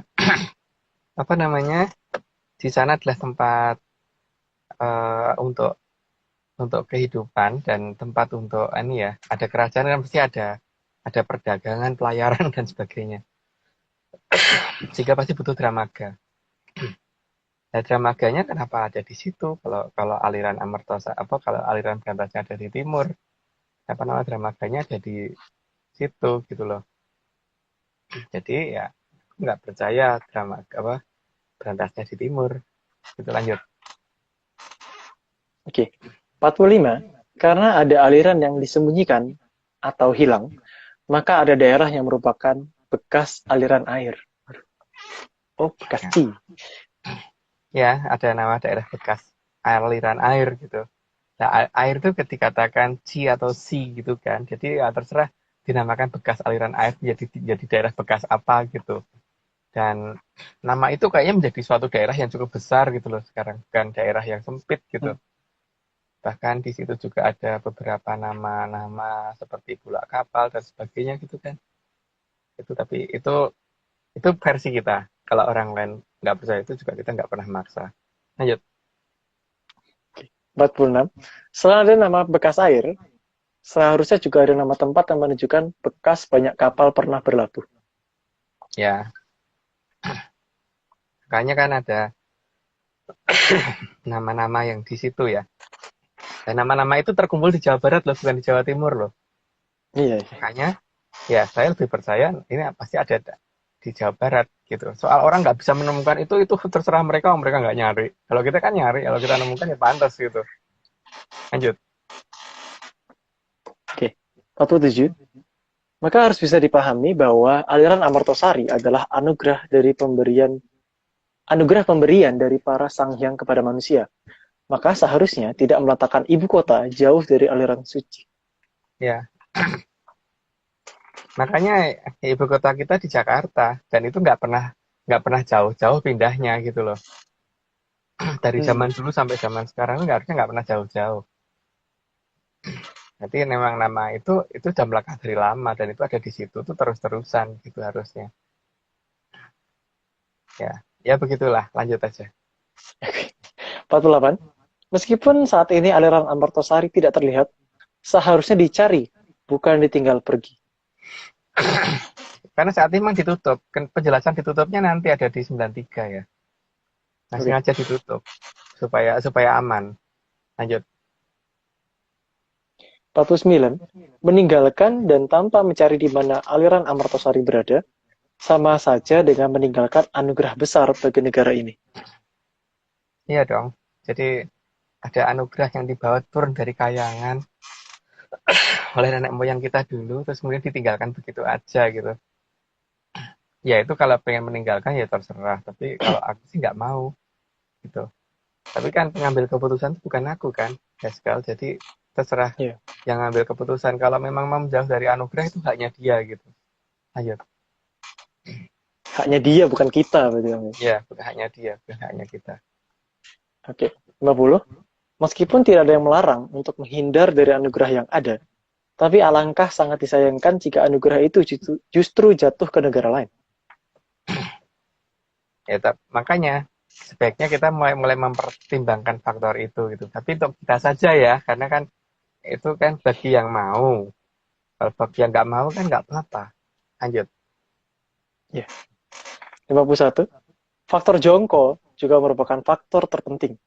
apa namanya, di sana adalah tempat untuk kehidupan dan tempat untuk ini ya, ada kerajaan kan pasti ada perdagangan, pelayaran dan sebagainya. Sehingga pasti butuh dramaga. Nah, dramaganya kenapa ada di situ? Kalau kalau aliran Amertosa apa kalau aliran Berantasnya ada di timur, apa nama dramaganya ada di situ gitu loh. Jadi ya aku nggak percaya drama apa Berantasnya di timur. Itu lanjut. Oke. 45. Karena ada aliran yang disembunyikan atau hilang, maka ada daerah yang merupakan bekas aliran air. Oh, bekas ci. Ya, ada nama daerah bekas aliran air gitu. Nah, air itu dikatakan ci atau si gitu kan. Jadi ya terserah dinamakan bekas aliran air jadi daerah bekas apa gitu. Dan nama itu kayaknya menjadi suatu daerah yang cukup besar gitu loh sekarang, bukan daerah yang sempit gitu. Bahkan di situ juga ada beberapa nama-nama seperti bulak kapal dan sebagainya gitu kan. Itu tapi itu versi kita. Kalau orang lain nggak percaya itu juga kita nggak pernah maksa. Lanjut. 46. Selain ada nama bekas air, seharusnya juga ada nama tempat yang menunjukkan bekas banyak kapal pernah berlabuh. Ya, makanya kan ada nama-nama yang di situ ya. Dan nama-nama itu terkumpul di Jawa Barat loh, bukan di Jawa Timur loh. Iya. Makanya ya saya lebih percaya ini pasti ada di Jawa Barat gitu. Soal orang nggak bisa menemukan itu terserah mereka, mereka nggak nyari. Kalau kita kan nyari, kalau kita nemukan ya pantas gitu. Lanjut. Oke. 47. Maka harus bisa dipahami bahwa aliran Amartosari adalah anugerah pemberian dari para sang hyang kepada manusia. Maka seharusnya tidak meletakkan ibu kota jauh dari aliran suci. Ya, makanya ibu kota kita di Jakarta dan itu nggak pernah jauh-jauh pindahnya gitu loh. Dari zaman dulu sampai zaman sekarang harusnya nggak pernah jauh-jauh. Jadi memang nama itu udah melekat dari lama dan itu ada di situ tuh terus-terusan gitu harusnya. Ya begitulah, lanjut aja. 48. Meskipun saat ini aliran Amartosari tidak terlihat, seharusnya dicari, bukan ditinggal pergi. Karena saat ini memang ditutup. Penjelasan ditutupnya nanti ada di 93 ya. Nah, Oke. sengaja ditutup supaya aman. Lanjut. 49. Meninggalkan dan tanpa mencari di mana aliran Amartosari berada, sama saja dengan meninggalkan anugerah besar bagi negara ini. Iya dong. Jadi ada anugerah yang dibawa turun dari kayangan oleh nenek moyang kita dulu, terus kemudian ditinggalkan begitu aja gitu. Ya itu kalau pengen meninggalkan ya terserah. Tapi kalau aku sih nggak mau gitu. Tapi kan pengambil keputusan itu bukan aku kan, Pascal. Jadi terserah Ya. yang ngambil keputusan. Kalau memang mau menjauh dari anugerah itu haknya dia gitu. Lanjut. Haknya dia, bukan kita. Berarti. Ya, bukan haknya dia, bukan haknya kita. Oke. 50. Meskipun tidak ada yang melarang untuk menghindar dari anugerah yang ada, tapi alangkah sangat disayangkan jika anugerah itu justru jatuh ke negara lain. Ya, makanya sebaiknya kita mulai mempertimbangkan faktor itu gitu. Tapi untuk kita saja ya, karena kan itu kan bagi yang mau. Kalau bagi yang nggak mau kan nggak apa-apa. Lanjut. Ya. 51. Faktor jongkol juga merupakan faktor terpenting.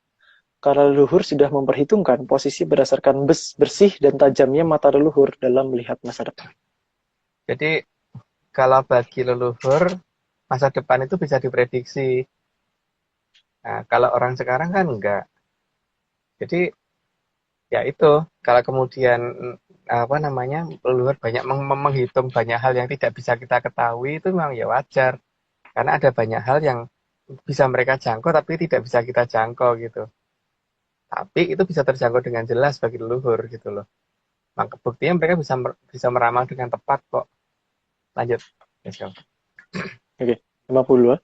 Karena leluhur sudah memperhitungkan posisi berdasarkan bersih dan tajamnya mata leluhur dalam melihat masa depan. Jadi kalau bagi leluhur, masa depan itu bisa diprediksi. Nah, kalau orang sekarang kan enggak. Jadi ya itu, kalau kemudian apa namanya leluhur banyak menghitung banyak hal yang tidak bisa kita ketahui itu memang ya wajar. Karena ada banyak hal yang bisa mereka jangkau tapi tidak bisa kita jangkau gitu. Tapi itu bisa terjangkau dengan jelas bagi leluhur gitu loh. Maka buktinya mereka bisa meramal dengan tepat kok. Lanjut. Let's go. Oke. 52.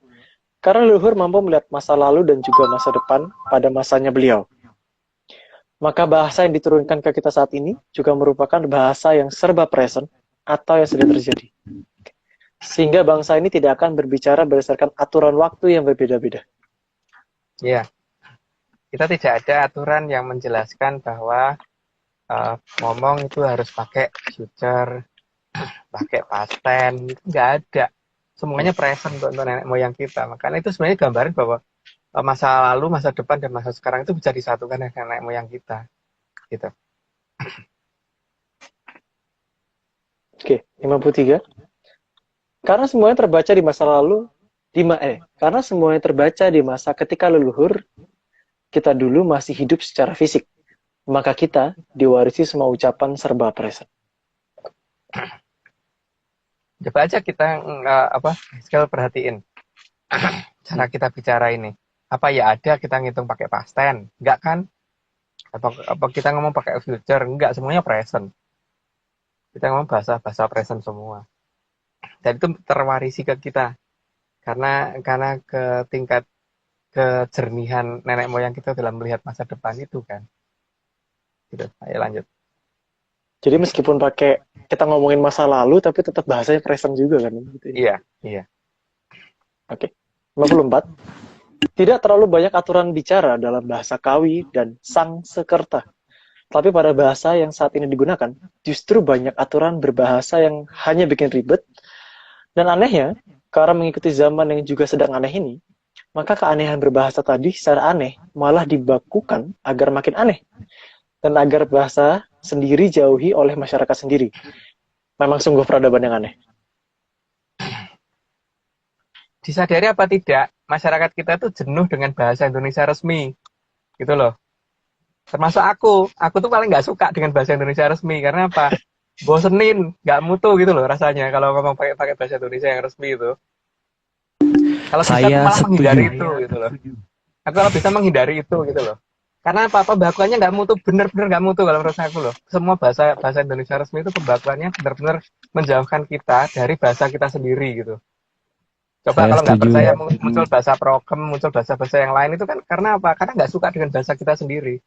Karena leluhur mampu melihat masa lalu dan juga masa depan pada masanya beliau. Maka bahasa yang diturunkan ke kita saat ini juga merupakan bahasa yang serba present atau yang sudah terjadi. Sehingga bangsa ini tidak akan berbicara berdasarkan aturan waktu yang berbeda-beda. Ya, kita tidak ada aturan yang menjelaskan bahwa ngomong itu harus pakai future, pakai past tense, itu nggak ada. Semuanya present untuk nenek moyang kita. Makanya itu sebenarnya gambaran bahwa masa lalu, masa depan, dan masa sekarang itu bisa disatukan dengan nenek moyang kita. Gitu. Oke, 53. Karena semuanya terbaca di masa lalu, karena semuanya terbaca di masa ketika leluhur kita dulu masih hidup secara fisik, maka kita diwarisi semua ucapan serba present. Coba aja kita sekali perhatiin cara kita bicara ini. Apa ya ada kita ngitung pakai past tense? Enggak kan? Apa kita ngomong pakai future? Enggak, semuanya present. Kita ngomong bahasa present semua. Dan itu terwarisi ke kita. Karena ke tingkat kejernihan nenek moyang kita dalam melihat masa depan itu kan. Gitu. Ayo lanjut. Jadi meskipun kita ngomongin masa lalu, tapi tetap bahasanya present juga kan? Gitu. Iya. Oke. 54. Tidak terlalu banyak aturan bicara dalam bahasa Kawi dan Sangsekerta. Tapi pada bahasa yang saat ini digunakan, justru banyak aturan berbahasa yang hanya bikin ribet. Dan anehnya, karena mengikuti zaman yang juga sedang aneh ini, maka keanehan berbahasa tadi secara aneh malah dibakukan agar makin aneh. Dan agar bahasa sendiri jauhi oleh masyarakat sendiri. Memang sungguh peradaban yang aneh. Disadari apa tidak, masyarakat kita tuh jenuh dengan bahasa Indonesia resmi. Gitu loh. Termasuk aku tuh paling nggak suka dengan bahasa Indonesia resmi. Karena apa? Bosenin, nggak mutu gitu loh rasanya kalau ngomong pakai bahasa Indonesia yang resmi itu. Kalau bisa Saya malah menghindari setuju. itu gitu loh. Aku kalau bisa menghindari itu gitu loh. Karena apa pembakuannya nggak mutu, bener-bener nggak mutu kalau menurut aku loh. Semua bahasa Indonesia resmi itu pembakuannya bener-bener menjauhkan kita dari bahasa kita sendiri gitu. Coba Saya kalau nggak setuju. percaya muncul bahasa prokem, muncul bahasa-bahasa yang lain itu kan karena apa? Karena nggak suka dengan bahasa kita sendiri.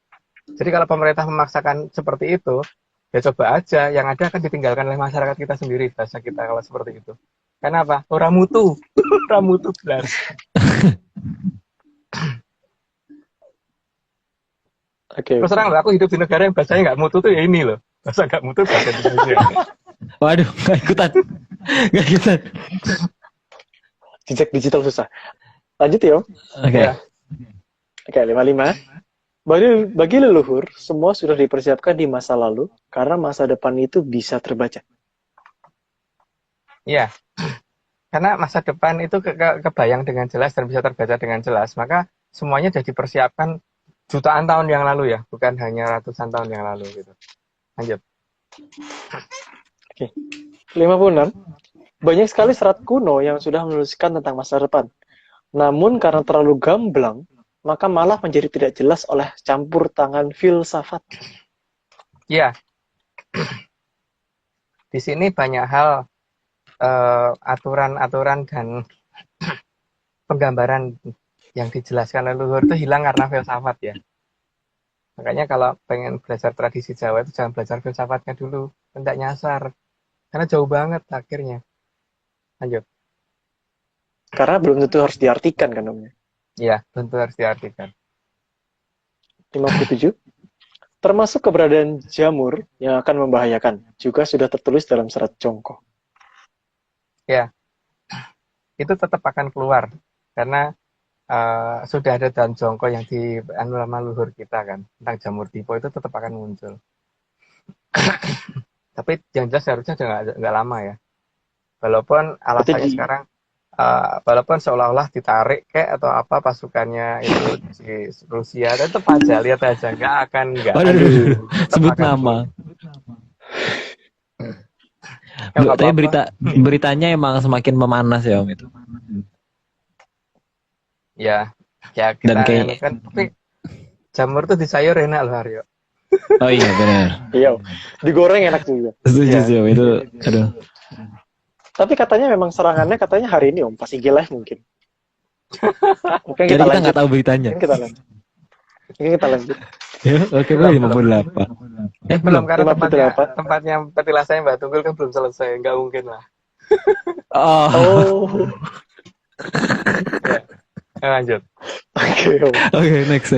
Jadi kalau pemerintah memaksakan seperti itu, ya coba aja. Yang ada akan ditinggalkan oleh masyarakat kita sendiri bahasa kita kalau seperti itu. Karena apa? Orang mutu, orang mutu benar. Oke. Terus terang loh, aku hidup di negara yang bahasanya nggak mutu tuh ya ini loh. Bahasa nggak mutu bahasa Indonesia. Waduh, nggak ikutan. Nggak ikutan. Jejak digital susah. Lanjut ya. Oke. Ya. Oke, 55. Bagi leluhur, semua sudah dipersiapkan di masa lalu, karena masa depan itu bisa terbaca. Iya. Karena masa depan itu kebayang dengan jelas dan bisa terbaca dengan jelas. Maka semuanya sudah dipersiapkan jutaan tahun yang lalu ya. Bukan hanya ratusan tahun yang lalu gitu. Lanjut. Oke. 56. Banyak sekali serat kuno yang sudah menuliskan tentang masa depan. Namun karena terlalu gamblang, maka malah menjadi tidak jelas oleh campur tangan filsafat. Iya. Di sini banyak hal aturan-aturan dan penggambaran yang dijelaskan leluhur itu hilang karena filsafat ya. Makanya kalau pengen belajar tradisi Jawa itu jangan belajar filsafatnya dulu. Tidak nyasar. Karena jauh banget akhirnya. Lanjut. Karena belum tentu harus diartikan kan namanya. Iya, tentu harus diartikan. 57. Termasuk keberadaan jamur yang akan membahayakan juga sudah tertulis dalam serat Jongko. Ya, itu tetap akan keluar karena sudah ada dalam Jongko yang di sama leluhur kita kan tentang jamur tipo itu tetap akan muncul. Tapi yang jelas harusnya nggak lama ya. Walaupun alasannya sekarang walaupun seolah-olah ditarik kayak atau apa pasukannya itu di Rusia, tetap aja lihat aja nggak. Waduh, sebut nama. Tapi beritanya emang semakin memanas ya Om itu. Ya kita kan tapi jamur tuh di sayur enak loh Aryo. Oh iya benar. Iya, digoreng enak juga. Setuju sih Om itu. Aduh. Tapi katanya memang serangannya katanya hari ini Om, pas IG Live mungkin. Jadi kita nggak tahu beritanya. Mungkin kita lanjut. Ya, oke, Belum, boleh belum. 58. Belum, Belum. karena 58. tempatnya petilasanya Mbak Tunggul kan belum selesai. Nggak mungkin lah. Oh, Oh, Ya, lanjut. oke. Om. oke, next.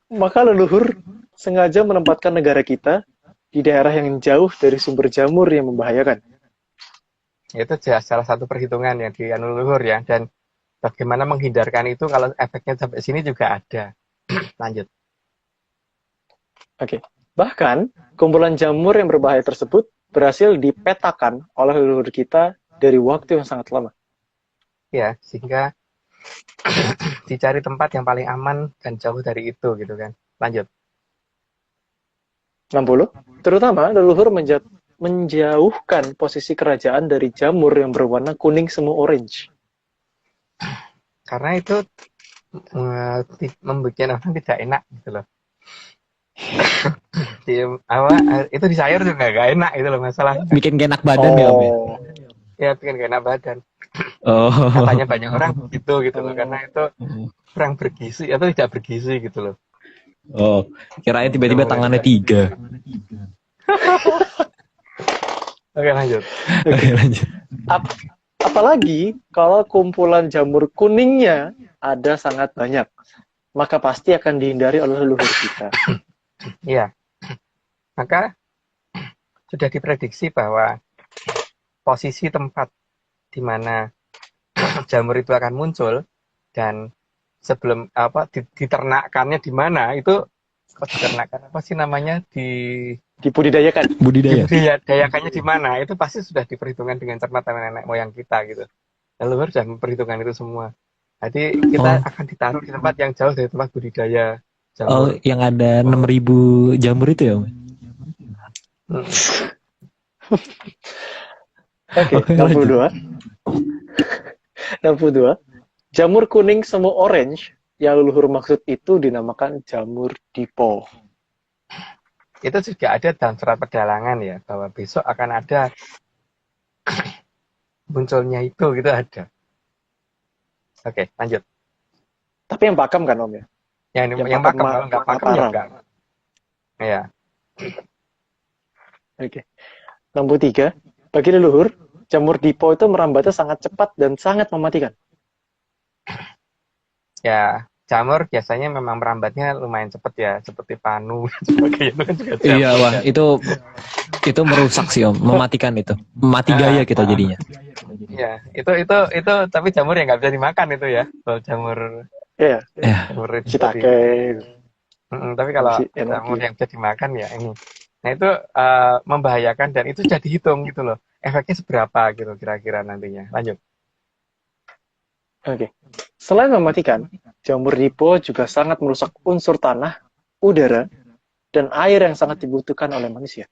Maka leluhur sengaja menempatkan negara kita di daerah yang jauh dari sumber jamur yang membahayakan. Itu jelas salah satu perhitungan yang di anu leluhur ya. Dan bagaimana menghindarkan itu kalau efeknya sampai sini juga ada. Lanjut. Oke. Bahkan, kumpulan jamur yang berbahaya tersebut berhasil dipetakan oleh leluhur kita dari waktu yang sangat lama. Ya, sehingga dicari tempat yang paling aman dan jauh dari itu gitu kan. Lanjut. 60. Terutama leluhur menjauhkan posisi kerajaan dari jamur yang berwarna kuning semu orange. Karena itu membuat orang tidak enak gitu loh. Itu di sayur juga gak enak gitu loh masalahnya. Bikin gak enak badan ya, Om ya? Oh, Ya bikin gak enak badan. Oh. Katanya banyak orang begitu gitu loh. Karena itu kurang bergizi atau tidak bergizi gitu loh. Oh, kirain tiba-tiba tangannya 3. Oke lanjut. Oke, lanjut. apalagi kalau kumpulan jamur kuningnya ada sangat banyak, maka pasti akan dihindari oleh leluhur kita. Iya. Maka sudah diprediksi bahwa posisi tempat di mana jamur itu akan muncul dan sebelum diternakkannya di mana itu kok diternakan apa sih namanya Dibudidayakan. Budidaya. dibudidayakannya di mana itu pasti sudah diperhitungkan dengan cermat sama nenek moyang kita gitu. Leluhur sudah memperhitungkan itu semua. Jadi kita akan ditaruh di tempat yang jauh dari tempat budidaya Oh, jamur. yang ada 6.000 jamur itu ya, Om? Oke, Oke, 62. 62. Jamur kuning semu orange yang leluhur maksud itu dinamakan jamur dipo. Itu juga ada dalam surat pedalangan ya bahwa besok akan ada munculnya itu gitu ada. Oke, lanjut. Tapi yang pakem kan Om ya? Yang pakem, kalau nggak pakem ya enggak. Ya. Oke. 63. Bagi leluhur, jamur dipo itu merambatnya sangat cepat dan sangat mematikan. Ya, jamur biasanya memang merambatnya lumayan cepat ya, seperti panu sebagainya itu kan juga jamur. Iya, wah, kan. itu merusak sih, Om. Mematikan itu. Mati gaya kita jadinya. Ya, itu tapi jamur yang nggak bisa dimakan itu ya. Kalau jamur Iya, jamur itu shiitake. tapi kalau Si jamur enoki. yang bisa dimakan ya ini. Nah, itu membahayakan dan itu jadi hitung gitu loh. Efeknya seberapa gitu kira-kira nantinya. Lanjut. Oke. Selain mematikan, jamur dipo juga sangat merusak unsur tanah, udara, dan air yang sangat dibutuhkan oleh manusia.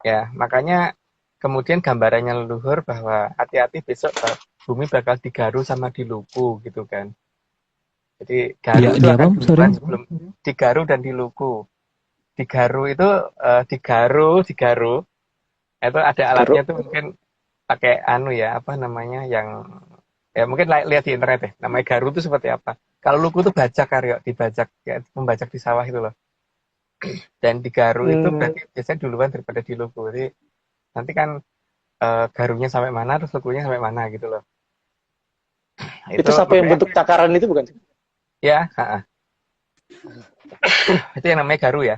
Ya, makanya kemudian gambarannya leluhur bahwa hati-hati besok bumi bakal digaru sama diluku gitu kan. Jadi garu itu akan duluan sebelum digaru dan diluku. Digaru itu digaru itu ada alatnya tuh mungkin pakai anu ya apa namanya yang ya mungkin lihat di internet deh namanya garu itu seperti apa. Kalau luku itu bajak karyo dibajak ya membajak di sawah itu loh. Dan digaru itu berarti biasanya duluan daripada diluku. Jadi nanti kan garunya sampai mana terus lukunya sampai mana gitu loh. Itu sampai yang bentuk cakaran itu bukan? Ya, itu yang namanya garu ya.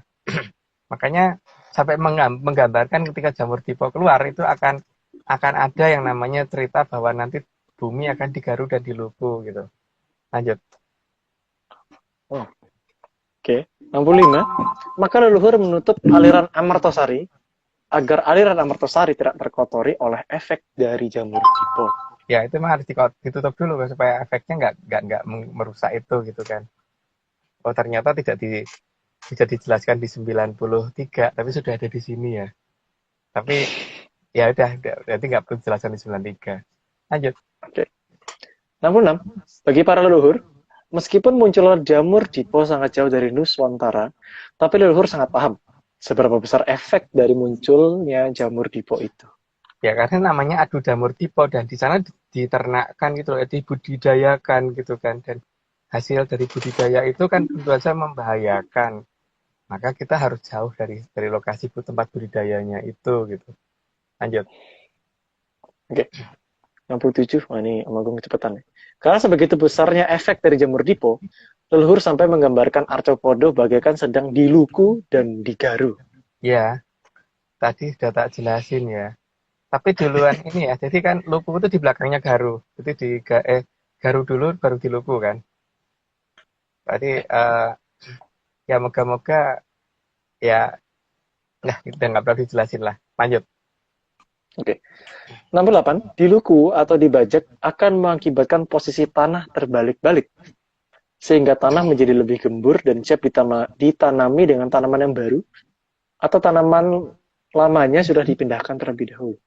Makanya sampai menggambarkan ketika jamur dipo keluar itu akan ada yang namanya cerita bahwa nanti bumi akan digaru dan diluku gitu. Lanjut. Oke. 65. Maka leluhur menutup aliran Amartosari agar aliran Amartosari tidak terkotori oleh efek dari jamur dipo. Ya itu mah harus ditutup dulu supaya efeknya nggak merusak itu gitu kan. Oh ternyata tidak dijelaskan di 93 tapi sudah ada di sini ya. Tapi ya udah berarti nggak perlu dijelaskan di 93. Lanjut. Oke. 66. Bagi para leluhur, meskipun munculnya jamur dipo sangat jauh dari Nuswantara, tapi leluhur sangat paham seberapa besar efek dari munculnya jamur dipo itu. Ya karena namanya adu jamur dipo dan di sana diternakkan gitu loh, dibudidayakan gitu kan dan hasil dari budidaya itu kan tentu saja membahayakan. Maka kita harus jauh dari lokasi tempat budidayanya itu gitu. Lanjut. Oke. 67. Wah, ini sama gue kecepatan nih. Karena sebegitu besarnya efek dari jamur dipo, leluhur sampai menggambarkan arthropoda bagaikan sedang diluku dan digaru. Ya, tadi sudah tak jelasin ya. Tapi duluan ini ya, jadi kan luku itu di belakangnya garu. Jadi garu dulu baru di luku kan. Tadi ya moga-moga ya, nah kita nggak perlu dijelasin lah. Lanjut. Oke. 68. Diluku atau dibajak akan mengakibatkan posisi tanah terbalik-balik. Sehingga tanah menjadi lebih gembur dan siap ditanami dengan tanaman yang baru. Atau tanaman lamanya sudah dipindahkan terlebih dahulu.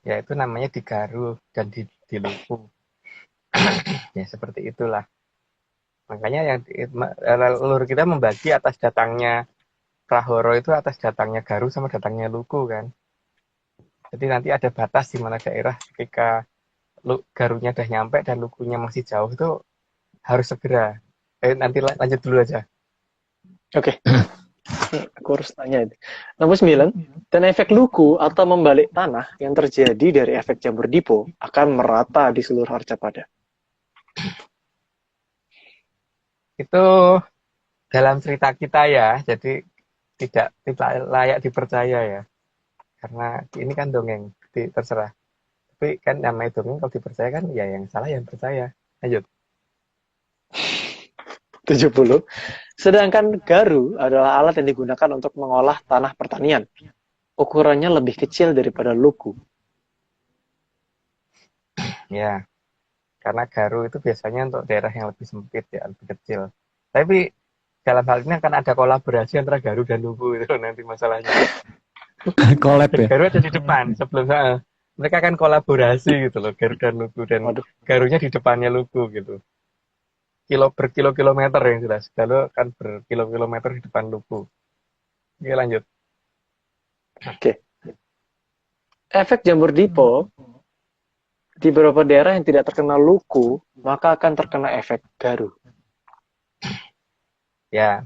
Ya itu namanya digaru dan diluku. Ya seperti itulah. Makanya yang leluhur kita membagi atas datangnya prahoro itu atas datangnya garu sama datangnya luku kan. Jadi nanti ada batas di mana daerah ketika garunya udah nyampe dan lukunya masih jauh itu harus segera. Nanti lanjut dulu aja. Oke. Aku harus tanya itu. 69. Dan efek luku atau membalik tanah yang terjadi dari efek jamur dipo akan merata di seluruh Arcapada. Itu dalam cerita kita ya, jadi tidak layak dipercaya ya. Karena ini kan dongeng, terserah. Tapi kan namanya dongeng, kalau dipercaya kan ya yang salah yang percaya. Lanjut. 70. Sedangkan garu adalah alat yang digunakan untuk mengolah tanah pertanian. Ukurannya lebih kecil daripada luku. Ya, karena garu itu biasanya untuk daerah yang lebih sempit ya, lebih kecil. Tapi dalam hal ini akan ada kolaborasi antara garu dan luku itu nanti masalahnya. Collab ya. Garu ada di depan sebelum mereka akan kolaborasi gitu loh, garu dan luku, dan garunya di depannya luku gitu. Berkilo-kilometer yang jelas. Lalu kan berkilo-kilometer di depan luku. Oke, lanjut. Oke. Efek jamur dipo di beberapa daerah yang tidak terkena luku, maka akan terkena efek garu. Ya,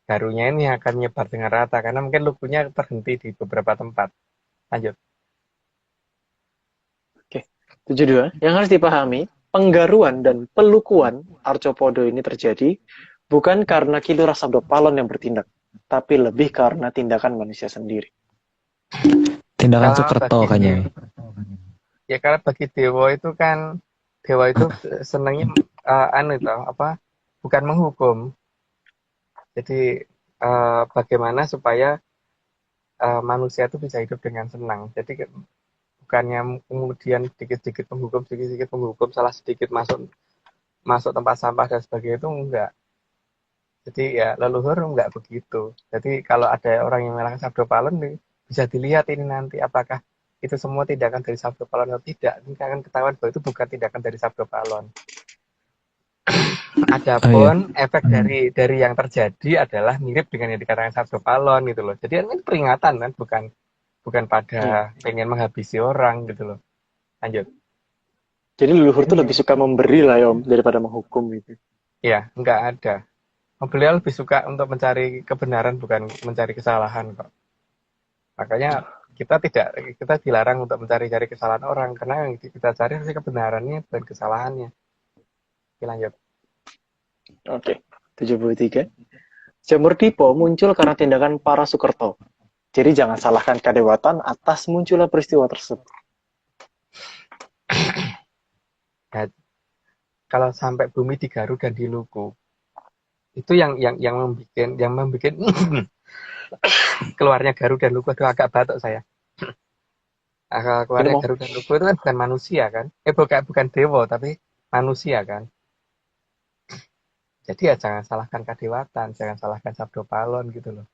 garunya ini akan nyebar dengan rata karena mungkin lukunya terhenti di beberapa tempat. Lanjut. Oke. 72. Yang harus dipahami, penggaruan dan pelukuan arthropoda ini terjadi bukan karena Kidura Sabdopalon yang bertindak, tapi lebih karena tindakan manusia sendiri. Tindakan Sukerto kayaknya. Ya karena bagi dewa itu kan, dewa itu senangnya bukan menghukum. Jadi bagaimana supaya manusia itu bisa hidup dengan senang. Jadi bukannya kemudian sedikit-sedikit menghukum, salah sedikit masuk tempat sampah dan sebagainya, itu enggak. Jadi ya leluhur enggak begitu. Jadi kalau ada orang yang melakukan Sabdopalon, bisa dilihat ini nanti apakah itu semua tindakan dari Sabdopalon atau tidak. Ini akan ketahuan bahwa itu bukan tindakan dari Sabdopalon. Adapun efek dari yang terjadi adalah mirip dengan yang dikatakan Sabdopalon gitu loh. Jadi ini peringatan kan, bukan pada pengen menghabisi orang gitu loh. Lanjut. Jadi leluhur tuh lebih suka memberi lah ya Om, daripada menghukum gitu. Iya, enggak ada. Beliau lebih suka untuk mencari kebenaran, bukan mencari kesalahan kok. Makanya kita dilarang untuk mencari-cari kesalahan orang, karena yang kita cari adalah kebenarannya bukan kesalahannya. Oke, lanjut. Oke. 73. Jamur dipo muncul karena tindakan para Sukerto. Jadi jangan salahkan kadewatan atas munculnya peristiwa tersebut. Ya, kalau sampai bumi digaru dan diluku, itu yang membuat keluarnya garu dan luku. Aduh, agak batuk saya. Keluarnya garu dan luku itu kan bukan manusia kan? Bukan dewa, tapi manusia kan? Jadi ya jangan salahkan kadewatan, jangan salahkan Sabdopalon gitu loh.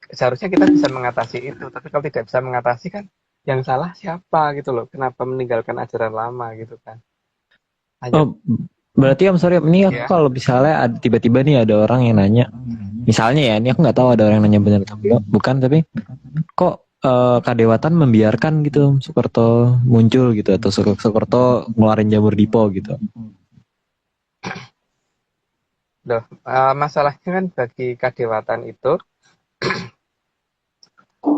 Seharusnya kita bisa mengatasi itu, tapi kalau tidak bisa mengatasi kan yang salah siapa gitu loh. Kenapa meninggalkan ajaran lama gitu kan? Berarti Om, sorry ini aku kalau misalnya tiba-tiba nih ada orang yang nanya, misalnya ya, ini aku nggak tahu ada orang yang nanya benar atau bukan, tapi kok Kadewatan membiarkan gitu Soekarto muncul gitu atau Soekarto ngeluarin jamur Dipo gitu. Loh, masalahnya kan bagi kadewatan itu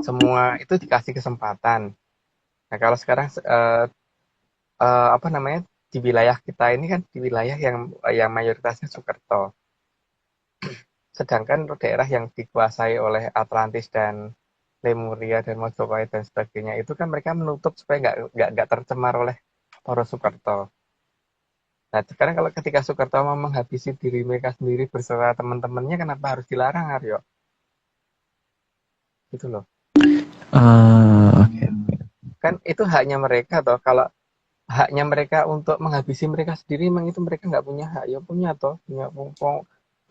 semua itu dikasih kesempatan. Nah, kalau sekarang apa namanya di wilayah kita ini kan di wilayah yang mayoritasnya Soekarto. Sedangkan daerah yang dikuasai oleh Atlantis dan Lemuria dan Mojopahit dan sebagainya itu kan mereka menutup supaya nggak tercemar oleh poros Soekarto. Nah, sekarang kalau ketika Soekarto mau menghabisi diri mereka sendiri beserta teman-temannya, kenapa harus dilarang, Aryo? Gitu loh. Oke. Kan itu haknya mereka toh. Kalau haknya mereka untuk menghabisi mereka sendiri, memang itu mereka nggak punya hak. Ya punya toh. Punya,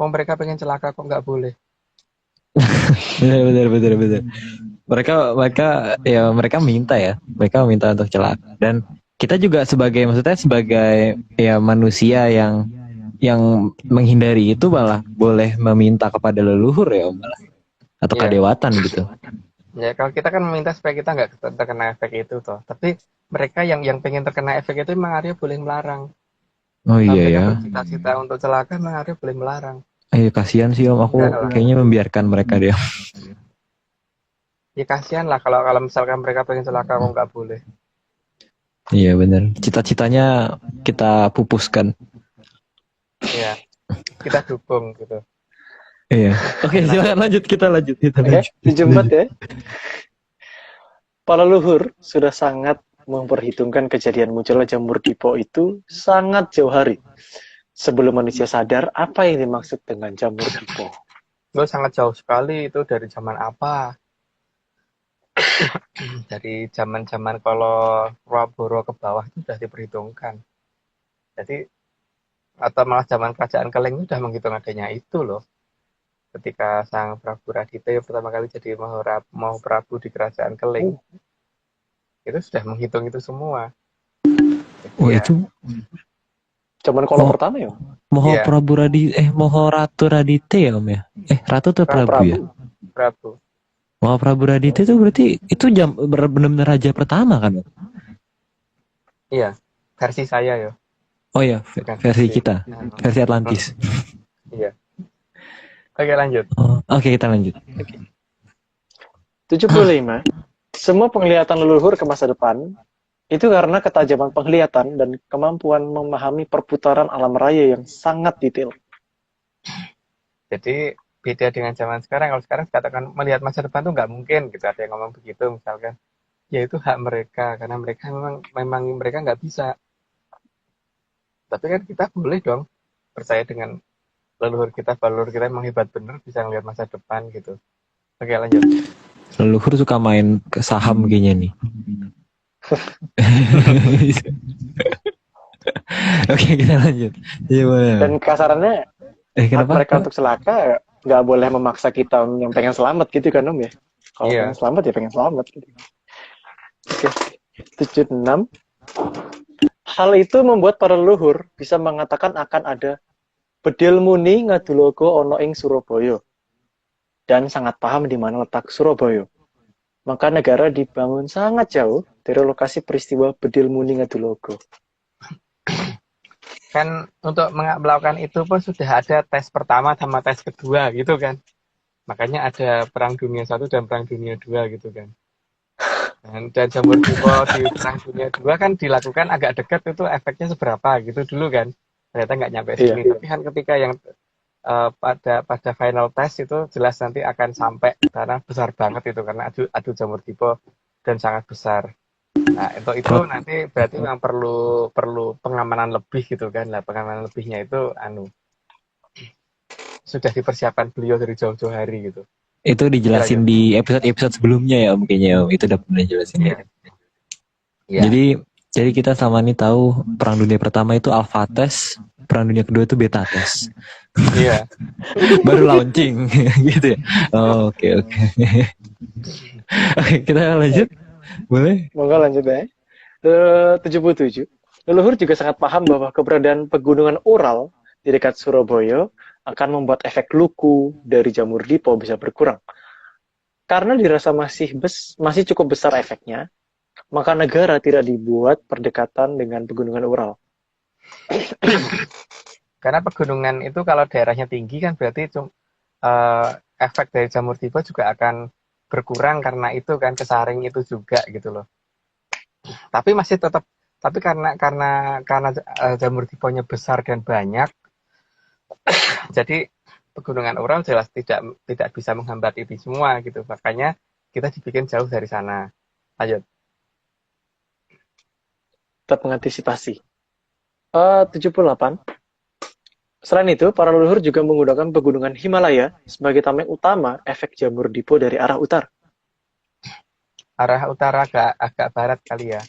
mereka pengen celaka kok nggak boleh. Benar. Mereka minta ya. Mereka minta untuk celaka. Dan kita juga sebagai ya manusia yang menghindari itu malah boleh meminta kepada leluhur ya malah atau Iya. kadewatan gitu. Ya kalau kita kan meminta supaya kita nggak terkena efek itu toh. Tapi mereka yang pengen terkena efek itu memang Aryo boleh melarang. Oh Kalau iya mereka ya. bercita-cita untuk celaka, memang Aryo boleh melarang. Ayo kasihan sih Om, aku Enggak lah. kayaknya membiarkan mereka deh. Ya kasihan lah kalau misalkan mereka pengen celaka kok nggak boleh. Iya benar. Cita-citanya kita pupuskan. Ya kita dukung gitu. Iya. Oke, silakan lanjut kita lanjut. Oke, 74 ya. Para leluhur sudah sangat memperhitungkan kejadian munculnya jamur Dipo itu sangat jauh hari. Sebelum manusia sadar apa yang dimaksud dengan jamur Dipo. Itu sangat jauh sekali itu dari zaman apa? Dari zaman-zaman kalau Puraboro ke bawah itu sudah diperhitungkan. Jadi atau malah zaman kerajaan Keleng itu sudah menghitung adanya itu loh. Ketika Sang Prabu Radite yang pertama kali jadi Mahaprabu di kerajaan Keleng, itu sudah menghitung itu semua. Jadi Oh ya, itu Zaman kalau Oh. pertama ya. Moho Iya. Prabu Moho Ratu Radite ya Om ya? Ratu atau Prabu ya? Prabu. Moho Prabu Radite itu berarti itu benar-benar raja pertama kan? Om? Iya, versi saya ya. Oh ya, Bukan versi kita, Nah, versi Atlantis. iya. Oke, lanjut. Oh, oke kita lanjut. 75. Semua penglihatan leluhur ke masa depan itu karena ketajaman penglihatan dan kemampuan memahami perputaran alam raya yang sangat detail. Jadi beda dengan zaman sekarang. Kalau sekarang katakan melihat masa depan tuh nggak mungkin gitu. Ada yang ngomong begitu misalkan. Ya itu hak mereka karena mereka memang mereka nggak bisa. Tapi kan kita boleh dong percaya dengan leluhur kita memang hebat bener bisa ngelihat masa depan gitu. Oke, lanjut. Leluhur suka main ke saham kayaknya nih. Oke kita lanjut. Iya boleh. Dan kasarannya hak Kenapa? mereka untuk celaka nggak boleh memaksa kita yang pengen selamat gitu kan Om ya. Kalau Iya. pengen selamat ya pengen selamat gitu. Oke. 76. Hal itu membuat para leluhur bisa mengatakan akan ada bedil muni ngadulogo ono ing Surabaya dan sangat paham di mana letak Surabaya. Maka negara dibangun sangat jauh dari lokasi peristiwa bedil muni ngadulogo. Kan untuk melakukan itu pun sudah ada tes pertama sama tes kedua gitu kan. Makanya ada Perang Dunia 1 dan Perang Dunia 2 gitu kan. Dan jamur Dipo di Perang Dunia 2 kan dilakukan agak dekat itu efeknya seberapa gitu dulu kan. Ternyata nggak nyampe sini. Tapi kan ketika yang pada final test itu jelas nanti akan sampai karena besar banget itu karena adu jamur Dipo dan sangat besar. Nah, untuk itu nanti berarti memang perlu pengamanan lebih gitu kan. Lah pengamanan lebihnya itu sudah dipersiapkan beliau dari jauh-jauh hari gitu. Itu dijelasin di episode sebelumnya ya Om kayaknya Om. Itu udah pernah jelasin. Iya. Ya. Jadi kita sama nih tahu Perang Dunia pertama itu alpha test, Perang Dunia kedua itu beta test. Iya. Baru launching gitu ya. Oh, oke. Oke, kita lanjut. Boleh? Monggo lanjut ya. 77. Leluhur juga sangat paham bahwa keberadaan pegunungan Ural di dekat Surabaya akan membuat efek luku dari jamur Dipo bisa berkurang. Karena dirasa masih cukup besar efeknya, maka negara tidak dibuat berdekatan dengan pegunungan Ural. Karena pegunungan itu kalau daerahnya tinggi kan berarti efek dari jamur tiba juga akan berkurang karena itu kan kesaring itu juga gitu loh. Tapi masih tetap karena jamur tiponya besar dan banyak, jadi pegunungan Ural jelas tidak bisa menghambat itu semua gitu. Makanya kita dibikin jauh dari sana. Lanjut. Tetap mengantisipasi. 78. Selain itu, para leluhur juga menggunakan pegunungan Himalaya sebagai tameng utama efek jamur dipo dari arah utara. Arah utara agak barat kali ya.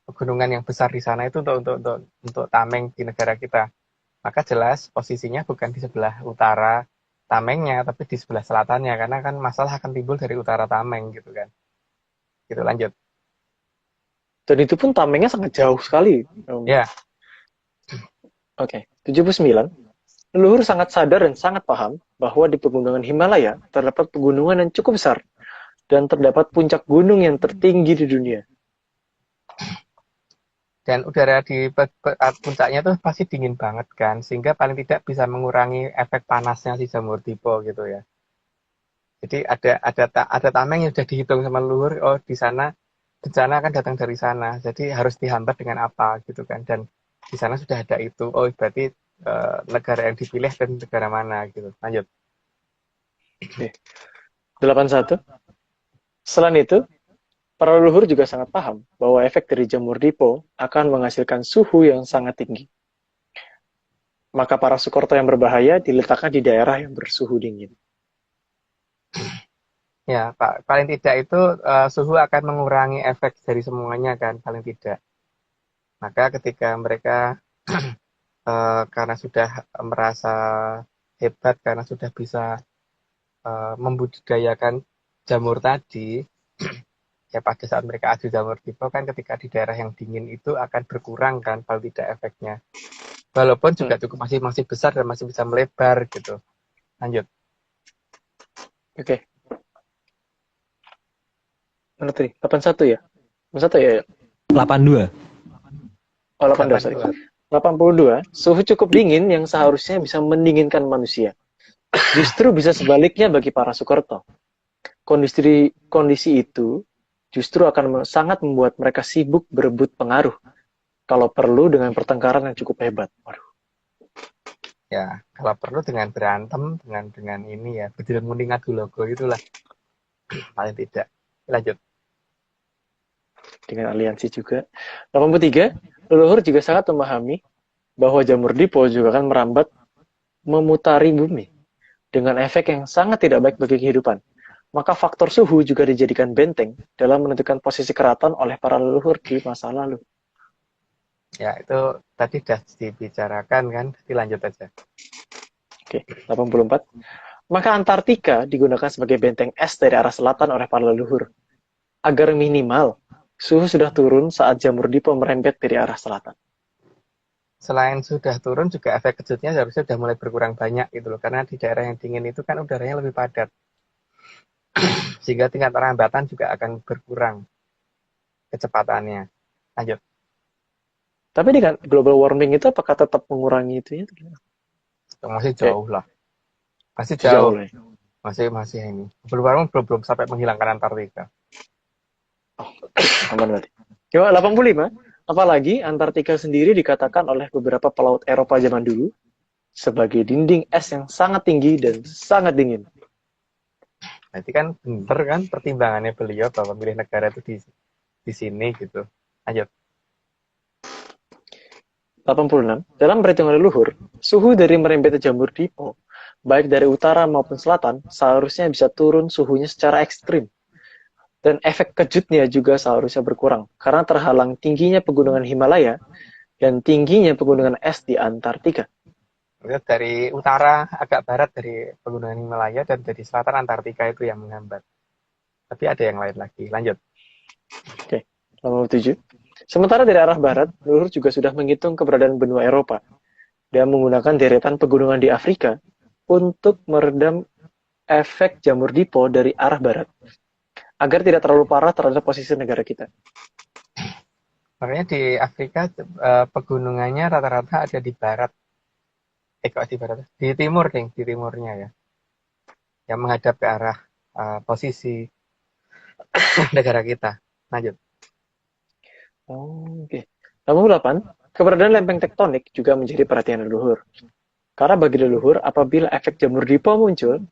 Pegunungan yang besar di sana itu untuk tameng di negara kita. Maka jelas posisinya bukan di sebelah utara tamengnya, tapi di sebelah selatannya. Karena kan masalah akan timbul dari utara tameng gitu kan. Gitu, lanjut. Dan itu pun tamengnya sangat jauh sekali. Ya, Oke. 79. Leluhur sangat sadar dan sangat paham bahwa di pegunungan Himalaya terdapat pegunungan yang cukup besar dan terdapat puncak gunung yang tertinggi di dunia. dan udara di puncaknya tuh pasti dingin banget kan, sehingga paling tidak bisa mengurangi efek panasnya si jamur tipe gitu ya. Jadi ada tameng yang sudah dihitung sama leluhur, oh di sana bencana akan datang dari sana, jadi harus dihambat dengan apa gitu kan. Dan di sana sudah ada itu, oh berarti negara yang dipilih dan negara mana gitu. Lanjut. Oke. 81. Selain itu, para leluhur juga sangat paham bahwa efek dari jamur dipo akan menghasilkan suhu yang sangat tinggi. Maka para Sukorto yang berbahaya diletakkan di daerah yang bersuhu dingin. Ya, Pak, paling tidak itu suhu akan mengurangi efek dari semuanya kan, paling tidak. Maka ketika mereka karena sudah merasa hebat, karena sudah bisa membudidayakan jamur tadi, ya pada saat mereka adu jamur tipe kan ketika di daerah yang dingin itu akan berkurang kan, paling tidak efeknya. Walaupun juga cukup masih besar dan masih bisa melebar gitu. Lanjut. Oke. Mana tadi? 81 ya? 81 ya? 82. Oh, 82, sorry. 82, suhu cukup dingin yang seharusnya bisa mendinginkan manusia. Justru bisa sebaliknya bagi para Sukorto. Kondisi itu justru akan sangat membuat mereka sibuk berebut pengaruh. Kalau perlu dengan pertengkaran yang cukup hebat. Waduh. Ya, kalau perlu dengan berantem, dengan ini ya, berdiri mending adu logo itulah. Paling tidak. Lanjut. Dengan aliansi juga. 83, leluhur juga sangat memahami bahwa jamur dipo juga akan merambat memutari bumi dengan efek yang sangat tidak baik bagi kehidupan. Maka faktor suhu juga dijadikan benteng dalam menentukan posisi keraton oleh para leluhur di masa lalu. Ya, itu tadi sudah dibicarakan kan, dilanjut aja. Oke, 84. Maka Antartika digunakan sebagai benteng es dari arah selatan oleh para leluhur. Agar minimal, suhu sudah turun saat jamur dipo merembet dari arah selatan. Selain sudah turun, juga efek kejutnya harusnya sudah mulai berkurang banyak gitu loh. Karena di daerah yang dingin itu kan udaranya lebih padat. Sehingga tingkat perambatan juga akan berkurang kecepatannya. Lanjut. Tapi dengan global warming itu apakah tetap mengurangi itu ya? Masih jauh lah. Masih Jauh jauh. lah. Masih ini. Belum sampai menghilangkan Antartika. Oh, aman berarti. Coba 85. Apalagi Antartika sendiri dikatakan oleh beberapa pelaut Eropa zaman dulu sebagai dinding es yang sangat tinggi dan sangat dingin. Berarti kan bener kan pertimbangannya beliau bahwa milih negara itu di sini gitu. Lanjut. 86. Dalam perhitungan leluhur, suhu dari merembetnya jamur dipo, baik dari utara maupun selatan, seharusnya bisa turun suhunya secara ekstrim. Dan efek kejutnya juga seharusnya berkurang, karena terhalang tingginya pegunungan Himalaya dan tingginya pegunungan es di Antartika. Dari utara agak barat dari pegunungan Himalaya dan dari selatan Antartika itu yang menghambat. Tapi ada yang lain lagi. Lanjut. Oke, 87. Sementara dari arah barat, leluhur juga sudah menghitung keberadaan benua Eropa dan menggunakan deretan pegunungan di Afrika untuk meredam efek jamur dipo dari arah barat agar tidak terlalu parah terhadap posisi negara kita? Makanya di Afrika pegunungannya rata-rata ada di barat. Kok di barat? Di timur, ding, di timurnya ya. Yang menghadap ke arah posisi negara kita. Lanjut. Oh, oke. Nomor 8, keberadaan lempeng tektonik juga menjadi perhatian leluhur. Karena bagi leluhur, apabila efek jamur dipo muncul,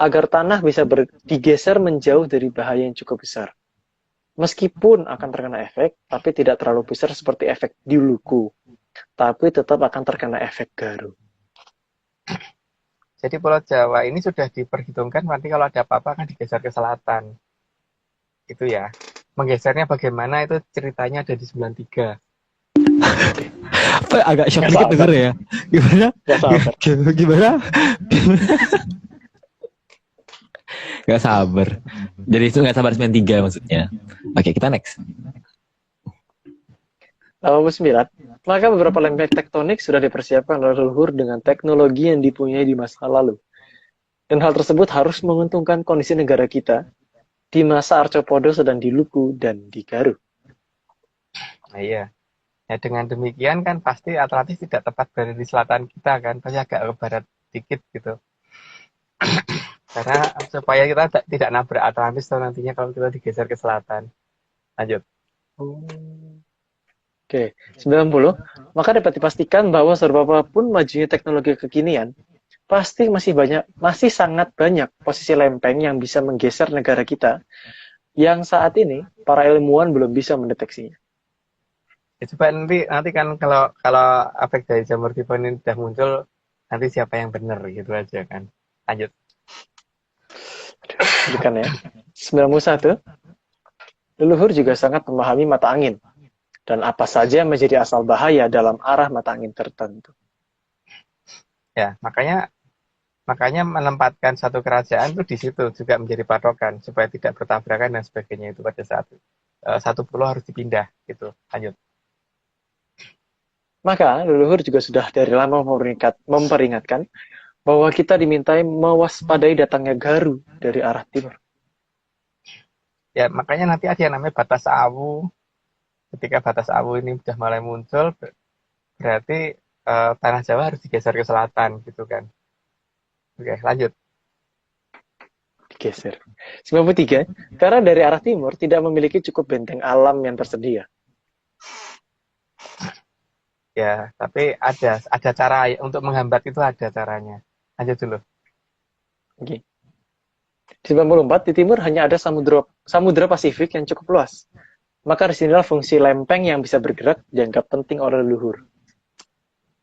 agar tanah bisa digeser menjauh dari bahaya yang cukup besar. Meskipun akan terkena efek, tapi tidak terlalu besar seperti efek di Luku. Tapi tetap akan terkena efek Garu. Jadi Pulau Jawa ini sudah diperhitungkan nanti kalau ada apa-apa akan digeser ke selatan. Itu ya. Menggesernya bagaimana itu ceritanya ada di 93. Apa agak shock Gak dikit sabar. denger ya. Gimana? Gak sabar. Gimana? Gak sabar. Jadi itu gak sabar 93 maksudnya. Oke, kita next. Nomor 9, maka beberapa lempeng tektonik sudah dipersiapkan oleh leluhur dengan teknologi yang dipunyai di masa lalu. Dan hal tersebut harus menguntungkan kondisi negara kita di masa Arcopodo sedang di Luku dan di Garu. Nah iya. Ya dengan demikian kan pasti Atlantis tidak tepat berada di selatan kita kan. Pasti agak ke barat dikit gitu. Karena supaya kita tidak nabrak Atlantis nantinya kalau kita digeser ke selatan. Lanjut. Oke, 90. Maka dapat dipastikan bahwa seberapapun majunya teknologi kekinian, pasti masih sangat banyak posisi lempeng yang bisa menggeser negara kita yang saat ini para ilmuwan belum bisa mendeteksinya. Ya, coba nanti kan kalau efek dari jamur tipe ini sudah muncul, nanti siapa yang benar gitu aja kan. Lanjut. Bukan ya. 91. Leluhur juga sangat memahami mata angin dan apa saja menjadi asal bahaya dalam arah mata angin tertentu. Ya, makanya menempatkan satu kerajaan itu di situ juga menjadi patokan supaya tidak bertabrakan dan sebagainya itu pada saat satu pulau harus dipindah gitu. Lanjut. Maka leluhur juga sudah dari lama memperingatkan bahwa kita dimintai mewaspadai datangnya Garu dari arah timur. Ya, makanya nanti ada yang namanya batas awu. Ketika batas awu ini sudah mulai muncul, berarti tanah Jawa harus digeser ke selatan gitu kan. Oke, lanjut. Digeser. 93. Karena dari arah timur tidak memiliki cukup benteng alam yang tersedia. Ya, tapi ada cara untuk menghambat itu ada caranya. Lanjut dulu. Oke. Di 94, di timur hanya ada samudra Pasifik yang cukup luas. Maka disinilah fungsi lempeng yang bisa bergerak dianggap penting oleh leluhur.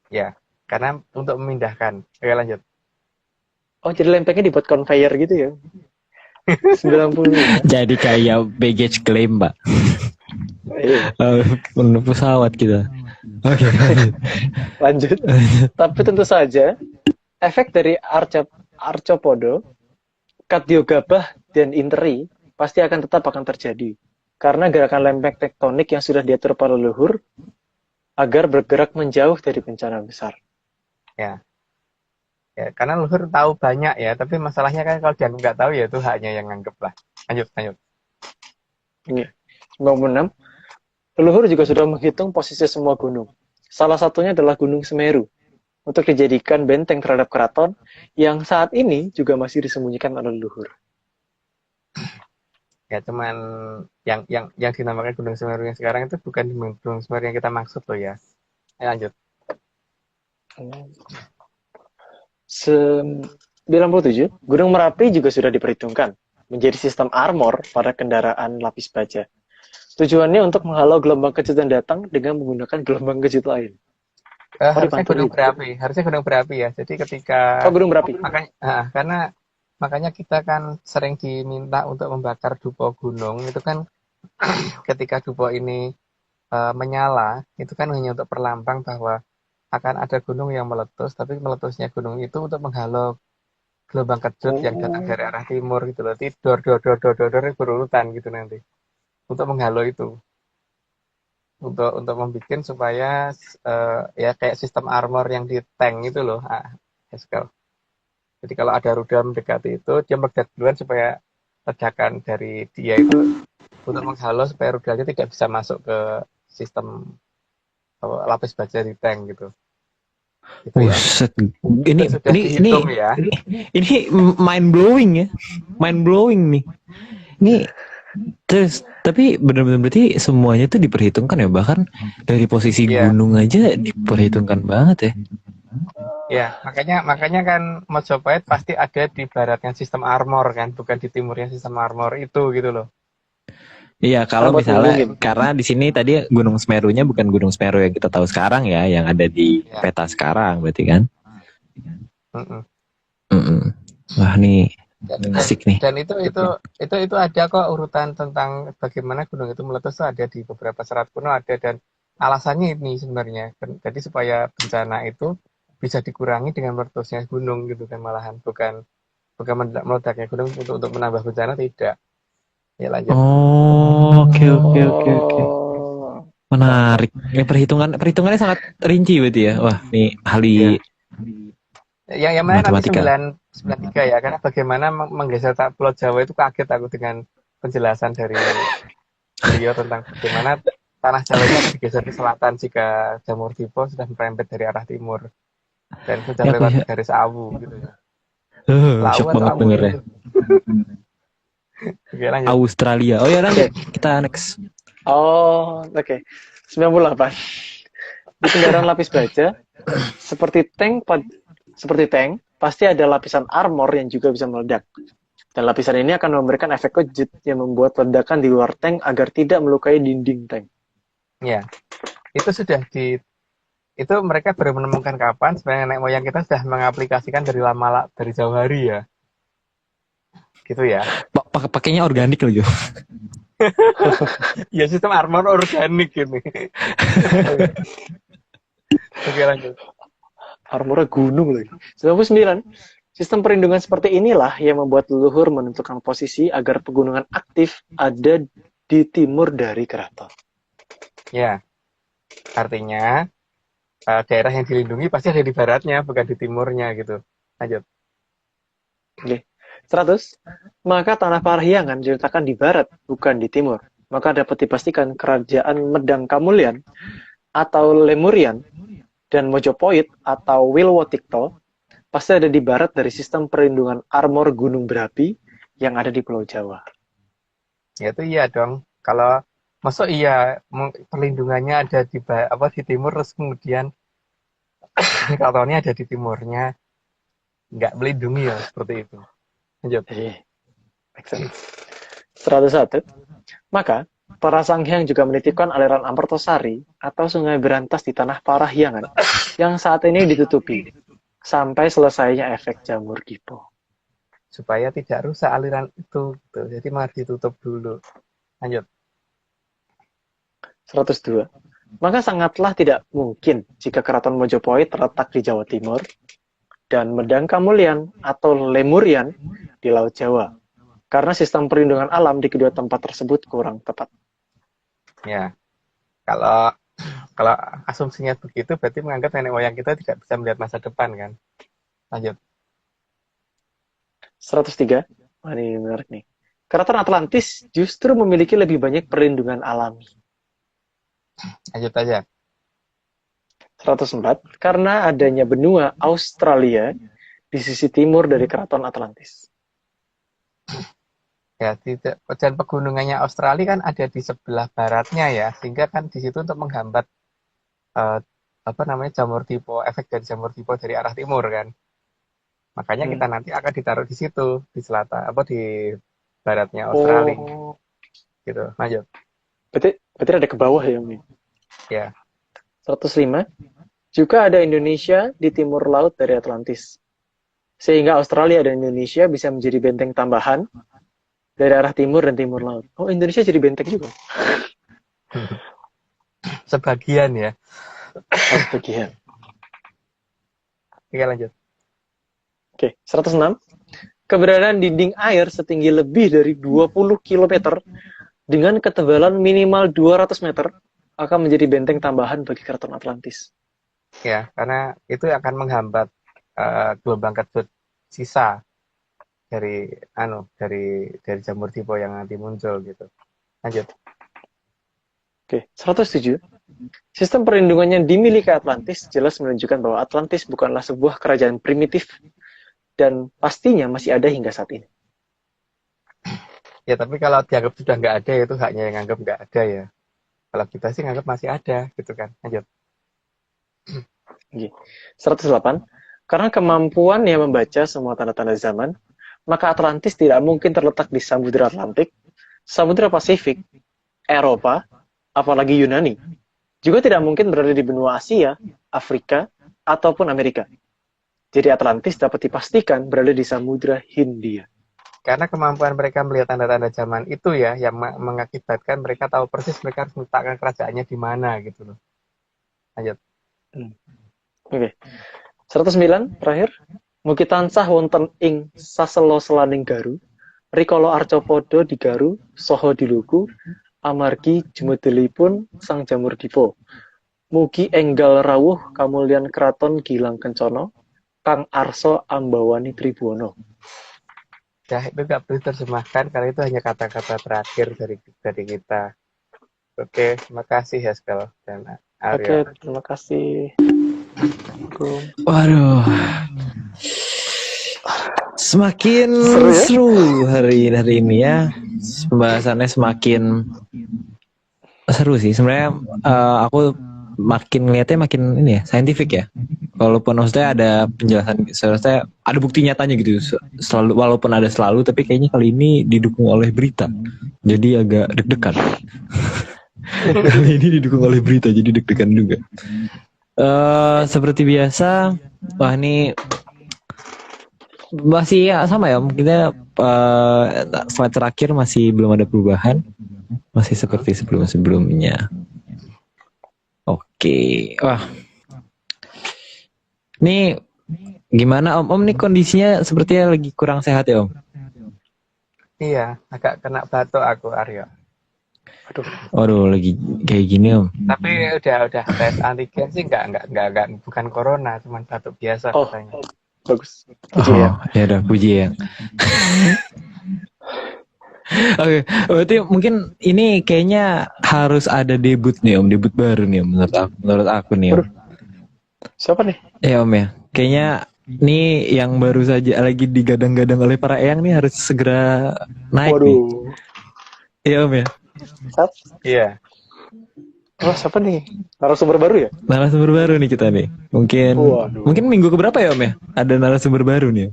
Ya, karena untuk memindahkan. Oke, lanjut. Oh, jadi lempengnya dibuat conveyor gitu ya? 90. Jadi kayak baggage claim, Mbak. Iya. Penuh pesawat kita. Oke. Lanjut. Tapi tentu saja, efek dari Arcopodo, Katdiogabah, dan Interi pasti tetap akan terjadi. Karena gerakan lempeng tektonik yang sudah diatur para leluhur agar bergerak menjauh dari bencana besar. Ya. Ya, karena leluhur tahu banyak ya, tapi masalahnya kan kalau dia nggak tahu ya itu haknya yang nganggep lah. Lanjut. Ini 96. Leluhur juga sudah menghitung posisi semua gunung. Salah satunya adalah Gunung Semeru untuk dijadikan benteng terhadap keraton yang saat ini juga masih disembunyikan oleh leluhur. Ya, cuman yang dinamakan Gunung Semeru yang sekarang itu bukan Gunung Semeru yang kita maksud loh ya. Lanjut. 97, Gunung Merapi juga sudah diperhitungkan menjadi sistem armor pada kendaraan lapis baja. Tujuannya untuk menghalau gelombang kejut yang datang dengan menggunakan gelombang kejut lain. Harusnya gunung berapi ya. Jadi ketika Gunung Merapi. makanya kita kan sering diminta untuk membakar dupo gunung itu kan ketika dupo ini menyala itu kan hanya untuk perlambang bahwa akan ada gunung yang meletus, tapi meletusnya gunung itu untuk menghalau gelombang kejut yang datang dari arah timur gitu loh. Dor berurutan gitu nanti. Untuk menghalau itu. Untuk membuat supaya ya kayak sistem armor yang di tank itu loh. Eskel. Jadi kalau ada rudal mendekati itu, dia meledak duluan supaya ledakan dari dia itu untuk menghalau supaya rudalnya tidak bisa masuk ke sistem lapis baja di tank gitu. Gitu ya. Buset. Itu sudah dihitung ya. Ini mind blowing ya. Mind blowing nih. Ini terus tapi benar-benar berarti semuanya tuh diperhitungkan ya, bahkan dari posisi Iya. gunung aja diperhitungkan banget ya. Ya, makanya kan Mojopahit pasti ada di baratnya sistem armor kan, bukan di timurnya sistem armor itu gitu loh. Iya, kalau buat misalnya ngelindungin. karena di sini tadi Gunung Semerunya bukan Gunung Semeru yang kita tahu sekarang ya, yang ada di Ya. peta sekarang berarti kan. Mm-mm. Mm-mm. Wah, nih Dan, asik nih. dan itu ada kok urutan tentang bagaimana gunung itu meletus tuh ada di beberapa serat kuno ada, dan alasannya ini sebenarnya. Jadi supaya bencana itu bisa dikurangi dengan meletusnya gunung gitu kan, malahan bukan meledaknya gunung untuk menambah bencana, tidak. Ya lanjut. Oh, oke. Oh. Menarik. Ini perhitungannya sangat rinci berarti ya. Wah, nih ahli Ya. Yang mana nanti matematika. 993 ya, karena bagaimana menggeser Pulau Jawa itu kaget aku dengan penjelasan dari beliau tentang bagaimana tanah Jawa itu akan digeser ke selatan jika Jamur Dipo sudah merembet dari arah timur dan sudah Ya aku melewati ya. garis awu gitu ya. Lawu Shock atau banget awu dengernya. itu. Oke, lanjut. Australia. Oh ya, lanjut. Kita next. Oh, oke. 98. Di kendaraan lapis baja, seperti tank, pasti ada lapisan armor yang juga bisa meledak. Dan lapisan ini akan memberikan efek kejut yang membuat ledakan di luar tank agar tidak melukai dinding tank. Ya, itu sudah itu mereka baru menemukan kapan sebenarnya nenek moyang kita sudah mengaplikasikan dari dari jauh hari ya. Gitu ya. Pakainya organik loh, Jo. Ya sistem armor organik ini. Oke, lanjut. Armornya gunung lagi. 99. Sistem perlindungan seperti inilah yang membuat leluhur menentukan posisi agar pegunungan aktif ada di timur dari keraton. Ya, artinya daerah yang dilindungi pasti ada di baratnya, bukan di timurnya gitu. Lanjut. Oke. 100. Maka tanah Parahyangan diletakkan di barat, bukan di timur. Maka dapat dipastikan kerajaan Medang Kamulyan atau Lemurian dan Mojopahit atau Wilwotikto pasti ada di barat dari sistem perlindungan armor gunung berapi yang ada di Pulau Jawa. Ya itu iya dong. Kalau masuk iya perlindungannya ada di timur, terus kemudian keratonnya ada di timurnya, nggak melindungi ya seperti itu. Lanjut. Make sense. 101. Maka para sanghyang juga menitipkan aliran Amertosari atau sungai berantas di tanah Parahyangan yang saat ini ditutupi sampai selesainya efek Jamur Dipo. Supaya tidak rusak aliran itu, gitu. Jadi malah ditutup dulu. Lanjut. 102. Maka sangatlah tidak mungkin jika keraton Mojopahit terletak di Jawa Timur dan Medang Kamulyan atau Lemurian di Laut Jawa. Karena sistem perlindungan alam di kedua tempat tersebut kurang tepat. Ya, kalau asumsinya begitu, berarti menganggap nenek moyang kita tidak bisa melihat masa depan kan. Lanjut. 103. Wah, ini menarik nih. Keraton Atlantis justru memiliki lebih banyak perlindungan alami. Lanjut aja. 104. Karena adanya benua Australia di sisi timur dari Keraton Atlantis. Ya, dan pegunungannya Australia kan ada di sebelah baratnya ya, sehingga kan di situ untuk menghambat Jamur Dipo, efek dari Jamur Dipo dari arah timur kan. Makanya kita nanti akan ditaruh di situ, di selatan, di baratnya Australia. Gitu. Lanjut. Berarti ada ke bawah ya, Mi? Ya. 105. Juga ada Indonesia di timur laut dari Atlantis. Sehingga Australia dan Indonesia bisa menjadi benteng tambahan dari arah timur dan timur laut. Oh, Indonesia jadi benteng juga. Sebagian ya. Sebagian. Oke, lanjut. Oke, 106. Keberadaan dinding air setinggi lebih dari 20 km dengan ketebalan minimal 200 meter akan menjadi benteng tambahan bagi Keraton Atlantis. Ya, karena itu akan menghambat gelombang kejut sisa dari jamur tipe yang nanti muncul gitu. Lanjut. Oke, 107. Sistem perlindungan yang dimiliki Atlantis jelas menunjukkan bahwa Atlantis bukanlah sebuah kerajaan primitif dan pastinya masih ada hingga saat ini. Ya tapi kalau dianggap sudah nggak ada itu haknya yang anggap nggak ada ya. Kalau kita sih nganggap masih ada gitu kan. Lanjut. 108. Karena kemampuannya membaca semua tanda-tanda zaman, maka Atlantis tidak mungkin terletak di Samudra Atlantik, Samudra Pasifik, Eropa, apalagi Yunani. Juga tidak mungkin berada di benua Asia, Afrika, ataupun Amerika. Jadi Atlantis dapat dipastikan berada di Samudra Hindia. Karena kemampuan mereka melihat tanda-tanda zaman itu ya yang mengakibatkan mereka tahu persis mereka harus meletakkan kerajaannya di mana gitu loh. Lanjut. Oke. 109 terakhir. Mugi tansah wonten ing saselo selaning garu, rikala arcopodo di garu, soho di lugu, amargi jumedelipun sang jamur dipo. Mugi enggal rawuh kamulyan kraton Gilang Kencana, kang arso ambawani Tribuana. Ya itu nggak perlu terjemahkan karena itu hanya kata-kata terakhir dari kita. Oke, terima kasih Haskell dan Aryo. Oke, terima kasih. Waduh. Semakin seru hari ini ya. Pembahasannya semakin seru sih. Sebenarnya aku makin ngeliatnya makin ini ya, saintifik ya. Walaupun maksudnya ada penjelasan, seharusnya ada bukti nyatanya gitu. Selalu, walaupun ada selalu, tapi kayaknya kali ini didukung oleh berita. Jadi agak deg-degan. Kali ini didukung oleh berita, jadi deg-degan juga. Seperti biasa, wah ini masih ya, sama ya. Kita slide terakhir masih belum ada perubahan, masih seperti sebelum-sebelumnya. Oke, wah. Ini gimana Om nih kondisinya sepertinya lagi kurang sehat ya Om? Iya, agak kena batuk aku Aryo. Waduh, lagi kayak gini Om. Tapi udah tes antigen sih enggak bukan corona, cuman batuk biasa katanya. Bagus. Puji ya. Ya udah, puji ya. Oke, berarti mungkin ini kayaknya harus ada debut nih Om, debut baru nih Om, menurut aku nih Om. Siapa nih? Ya Om ya, kayaknya nih yang baru saja lagi digadang-gadang oleh para eyang nih harus segera naik nih. Iya Om ya. Iya. Oh, siapa nih? Narasumber baru ya? Narasumber baru nih kita nih. Mungkin minggu keberapa ya Om ya? Ada narasumber baru nih.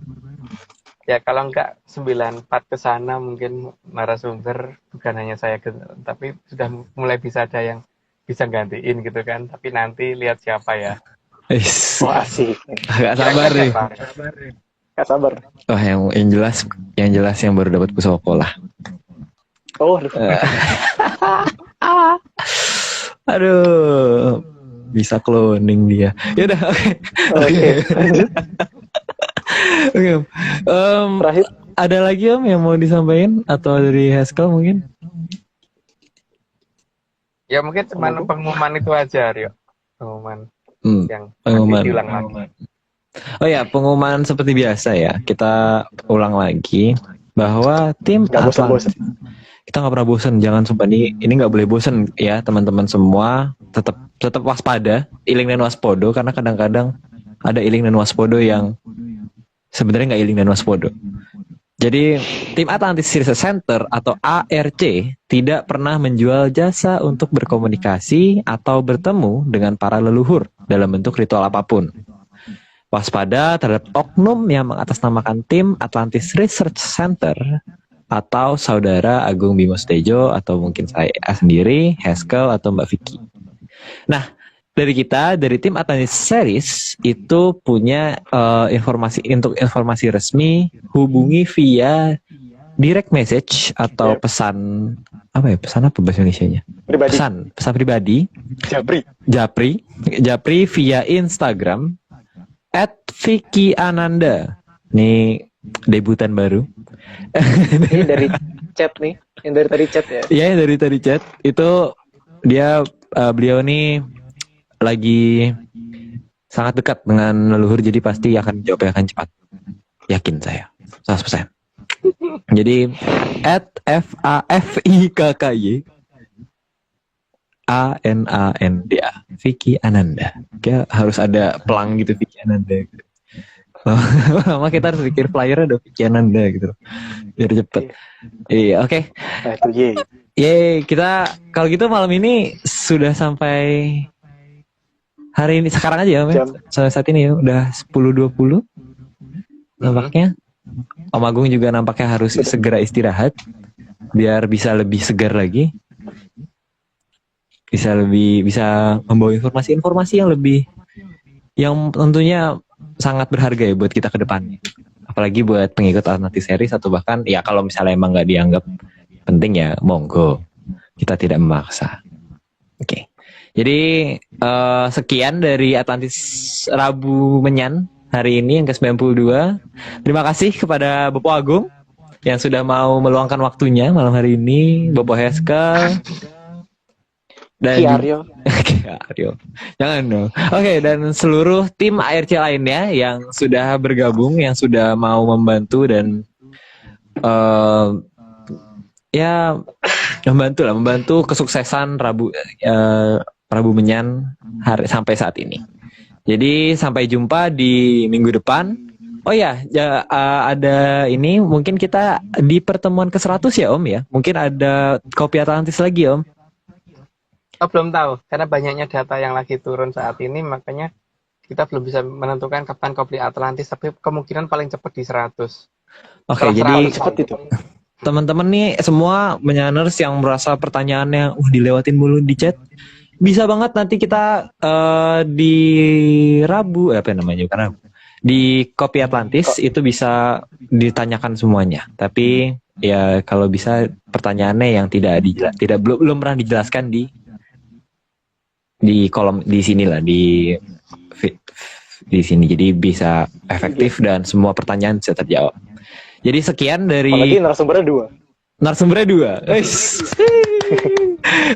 Ya kalau enggak 94 ke sana mungkin narasumber bukan hanya saya tapi sudah mulai bisa ada yang bisa gantiin gitu kan. Tapi nanti lihat siapa ya. Wah, asik. Agak sabar nih. Gak sabar. Wah, yang jelas yang baru dapat Pusoko lah. Oh, aduh, bisa cloning dia. Ya udah, oke. Oke. Terakhir, ada lagi Om yang mau disampaikan atau dari Haskell mungkin? Ya mungkin cuma pengumuman itu aja, Rio. Pengumuman yang diulang lagi. Oh ya, pengumuman seperti biasa ya. Kita ulang lagi bahwa tim Atlantis. Kita nggak pernah bosan, jangan sumpah ini nggak boleh bosan ya teman-teman semua. Tetap waspada, iling dan waspodo karena kadang-kadang ada iling dan waspodo yang sebenarnya nggak iling dan waspodo. Jadi tim Atlantis Research Center atau ARC tidak pernah menjual jasa untuk berkomunikasi atau bertemu dengan para leluhur dalam bentuk ritual apapun. Waspada terhadap oknum yang mengatasnamakan tim Atlantis Research Center atau Saudara Agung Bimo Sutejo atau mungkin saya sendiri, Haskell atau Mbak Vicky. Nah, dari tim Atlantis Series itu punya informasi resmi, hubungi via direct message atau pesan apa bahasa Indonesianya? Pesan pribadi. Japri via Instagram @Vicky_Ananda. Ini debutan baru. Ini dari chat nih, yang dari tadi chat ya? Iya, dari tadi chat itu beliau nih lagi sangat dekat dengan leluhur, jadi pasti akan jawabnya akan cepat. Yakin saya 100%. Jadi @FAFIKKY ANANDA Vicky Ananda. Kayak harus ada pelang gitu Vicky Ananda. Lama kita harus pikir flyer ada Vicky Ananda gitu biar cepet. Iya, oke. Nah, itu ye. Yeay, kita kalau gitu malam ini sudah sampai hari ini sekarang aja ya, Jam. saat ini ya udah 10.20 nampaknya. Om Agung juga nampaknya harus segera istirahat biar bisa lebih segar lagi. Bisa membawa informasi-informasi yang tentunya sangat berharga ya buat kita ke depannya. Apalagi buat pengikut Atlantis Series atau bahkan ya kalau misalnya emang nggak dianggap penting ya monggo. Kita tidak memaksa. Oke. Jadi sekian dari Atlantis Rabu Menyan hari ini yang ke-92. Terima kasih kepada Bapak Agung yang sudah mau meluangkan waktunya malam hari ini, Bapak Heska dan Aryo. Aryo. Jangan dong. Oke, dan seluruh tim ARC lainnya yang sudah bergabung, yang sudah mau membantu dan ya membantu kesuksesan Rabu Menyan sampai saat ini. Jadi sampai jumpa di minggu depan. Oh ya, ada ini mungkin kita di pertemuan ke-100 ya Om ya. Mungkin ada kopi Atlantis lagi Om. Oh, belum tahu karena banyaknya data yang lagi turun saat ini, makanya kita belum bisa menentukan kapan kopi Atlantis, tapi kemungkinan paling cepat di 100. Oke, jadi Cepat itu. teman-teman nih semua menyaners yang merasa pertanyaannya dilewatin mulu di chat, bisa banget nanti kita di Rabu di Kopi Atlantis itu bisa ditanyakan semuanya. Tapi ya kalau bisa pertanyaannya yang belum pernah dijelaskan di kolom di sini lah di sini, jadi bisa efektif dan semua pertanyaan bisa terjawab. Jadi sekian dari Apalagi narasumbernya 2.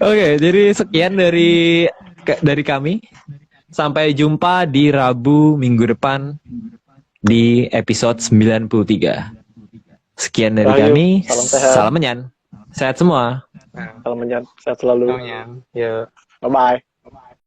Oke, jadi sekian dari kami. Sampai jumpa di Rabu minggu depan di episode 93. Sekian dari kami. Salam sehat. Salam menyan. Sehat semua. Salam menyan. Sehat selalu. Semuanya. Yuk. Bye-bye.